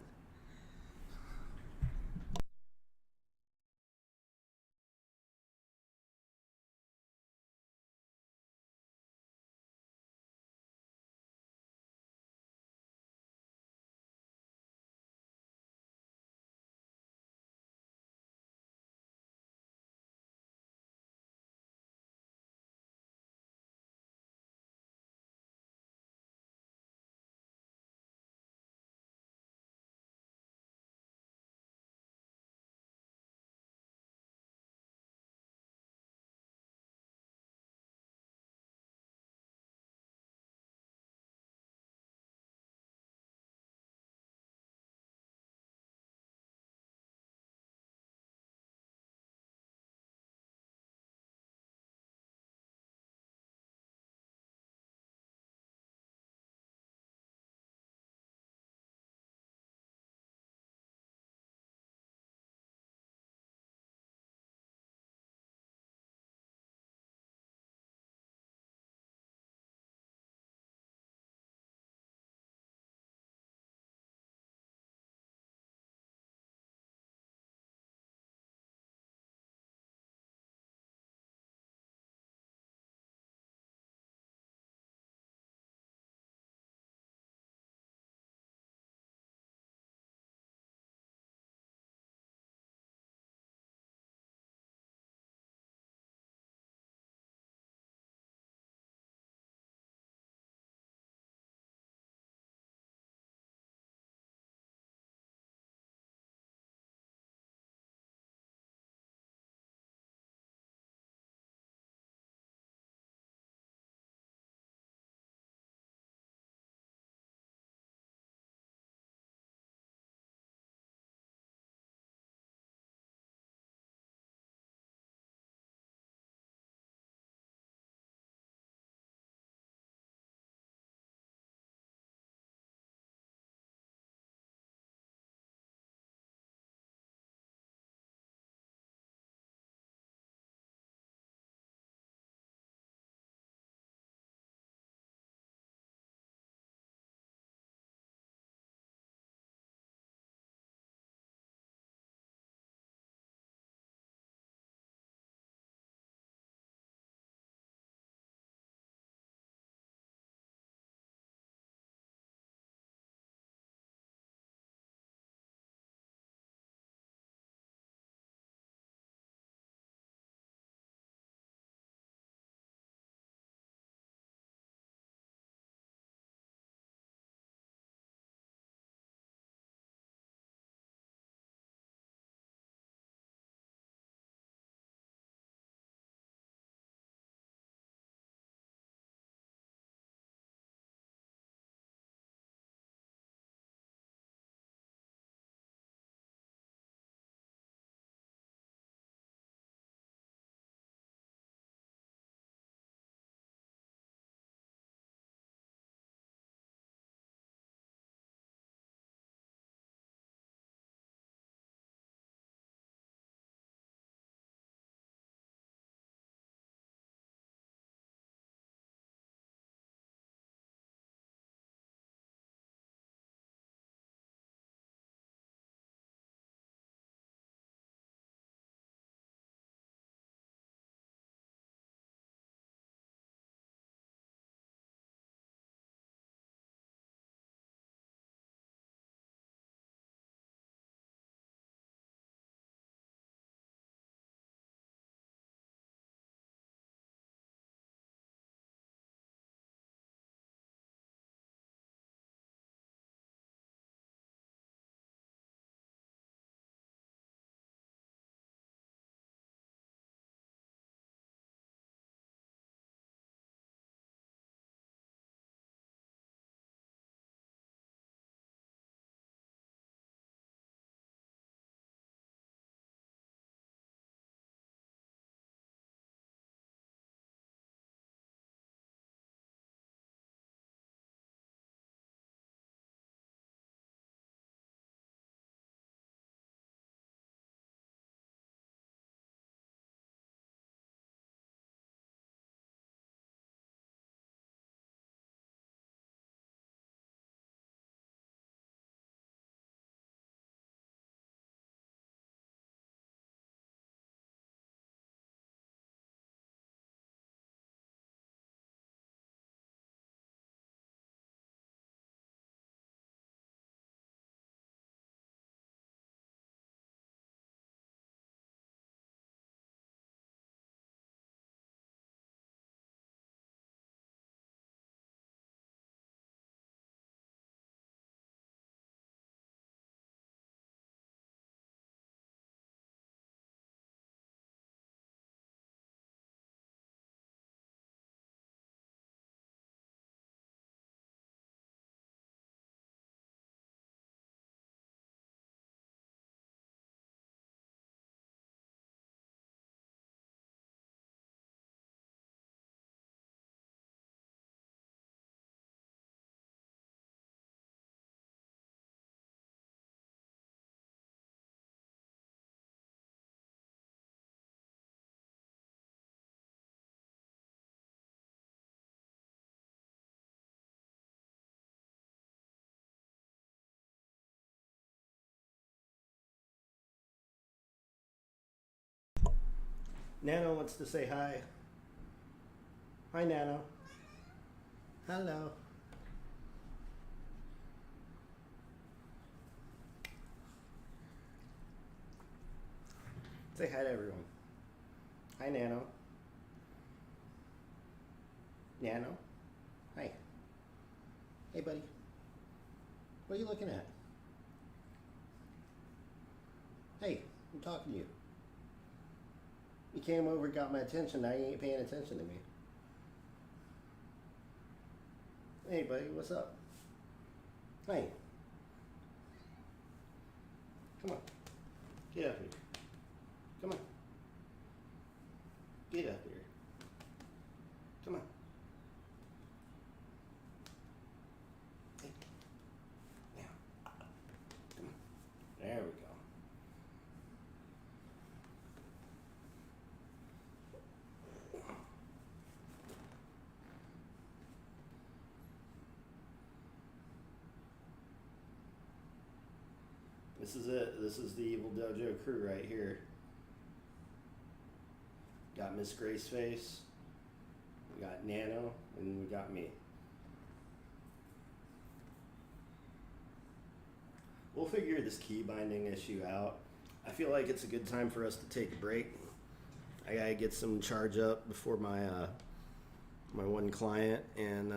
Speaker 1: Nano wants to say hi. Hi, Nano. Hello. Say hi to everyone. Hi, Nano. Nano. Hi. Hey, buddy. What are you looking at? Hey, I'm talking to you. You came over and got my attention. Now you ain't paying attention to me. Hey, buddy, what's up? Hey. Come on. Get up here. Come on. Get up here. Come on. Hey. Now. Come on. There we go. This is it. This is the Evil Dojo crew right here. Got Miss Graceface, we got Nano, and we got me. We'll figure this key binding issue out. I feel like it's a good time for us to take a break. I gotta get some charge up before my my one client, and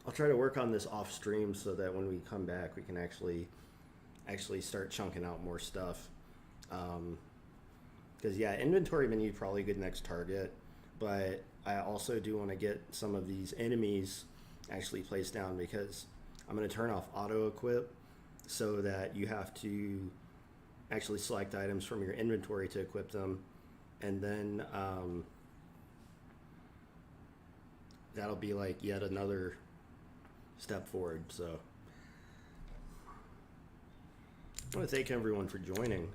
Speaker 1: I'll try to work on this off stream so that when we come back, we can actually start chunking out more stuff. Because yeah, inventory menu probably a good next target, but I also do want to get some of these enemies actually placed down, because I'm going to turn off auto equip so that you have to actually select items from your inventory to equip them, and then that'll be like yet another step forward. So I want to thank everyone for joining.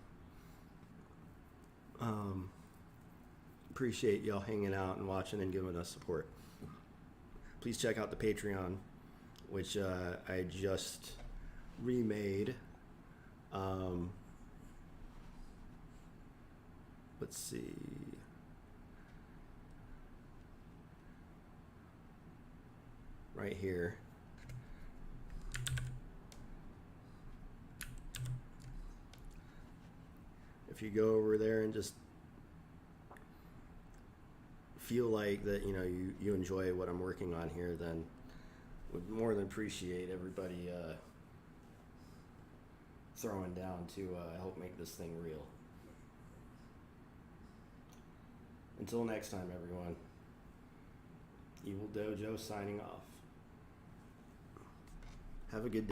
Speaker 1: Appreciate y'all hanging out and watching and giving us support. Please check out the Patreon, which I just remade. Let's see. Right here. If you go over there and just feel like that, you know, you enjoy what I'm working on here, then would more than appreciate everybody throwing down to help make this thing real. Until next time, everyone. Evil Dojo signing off. Have a good day.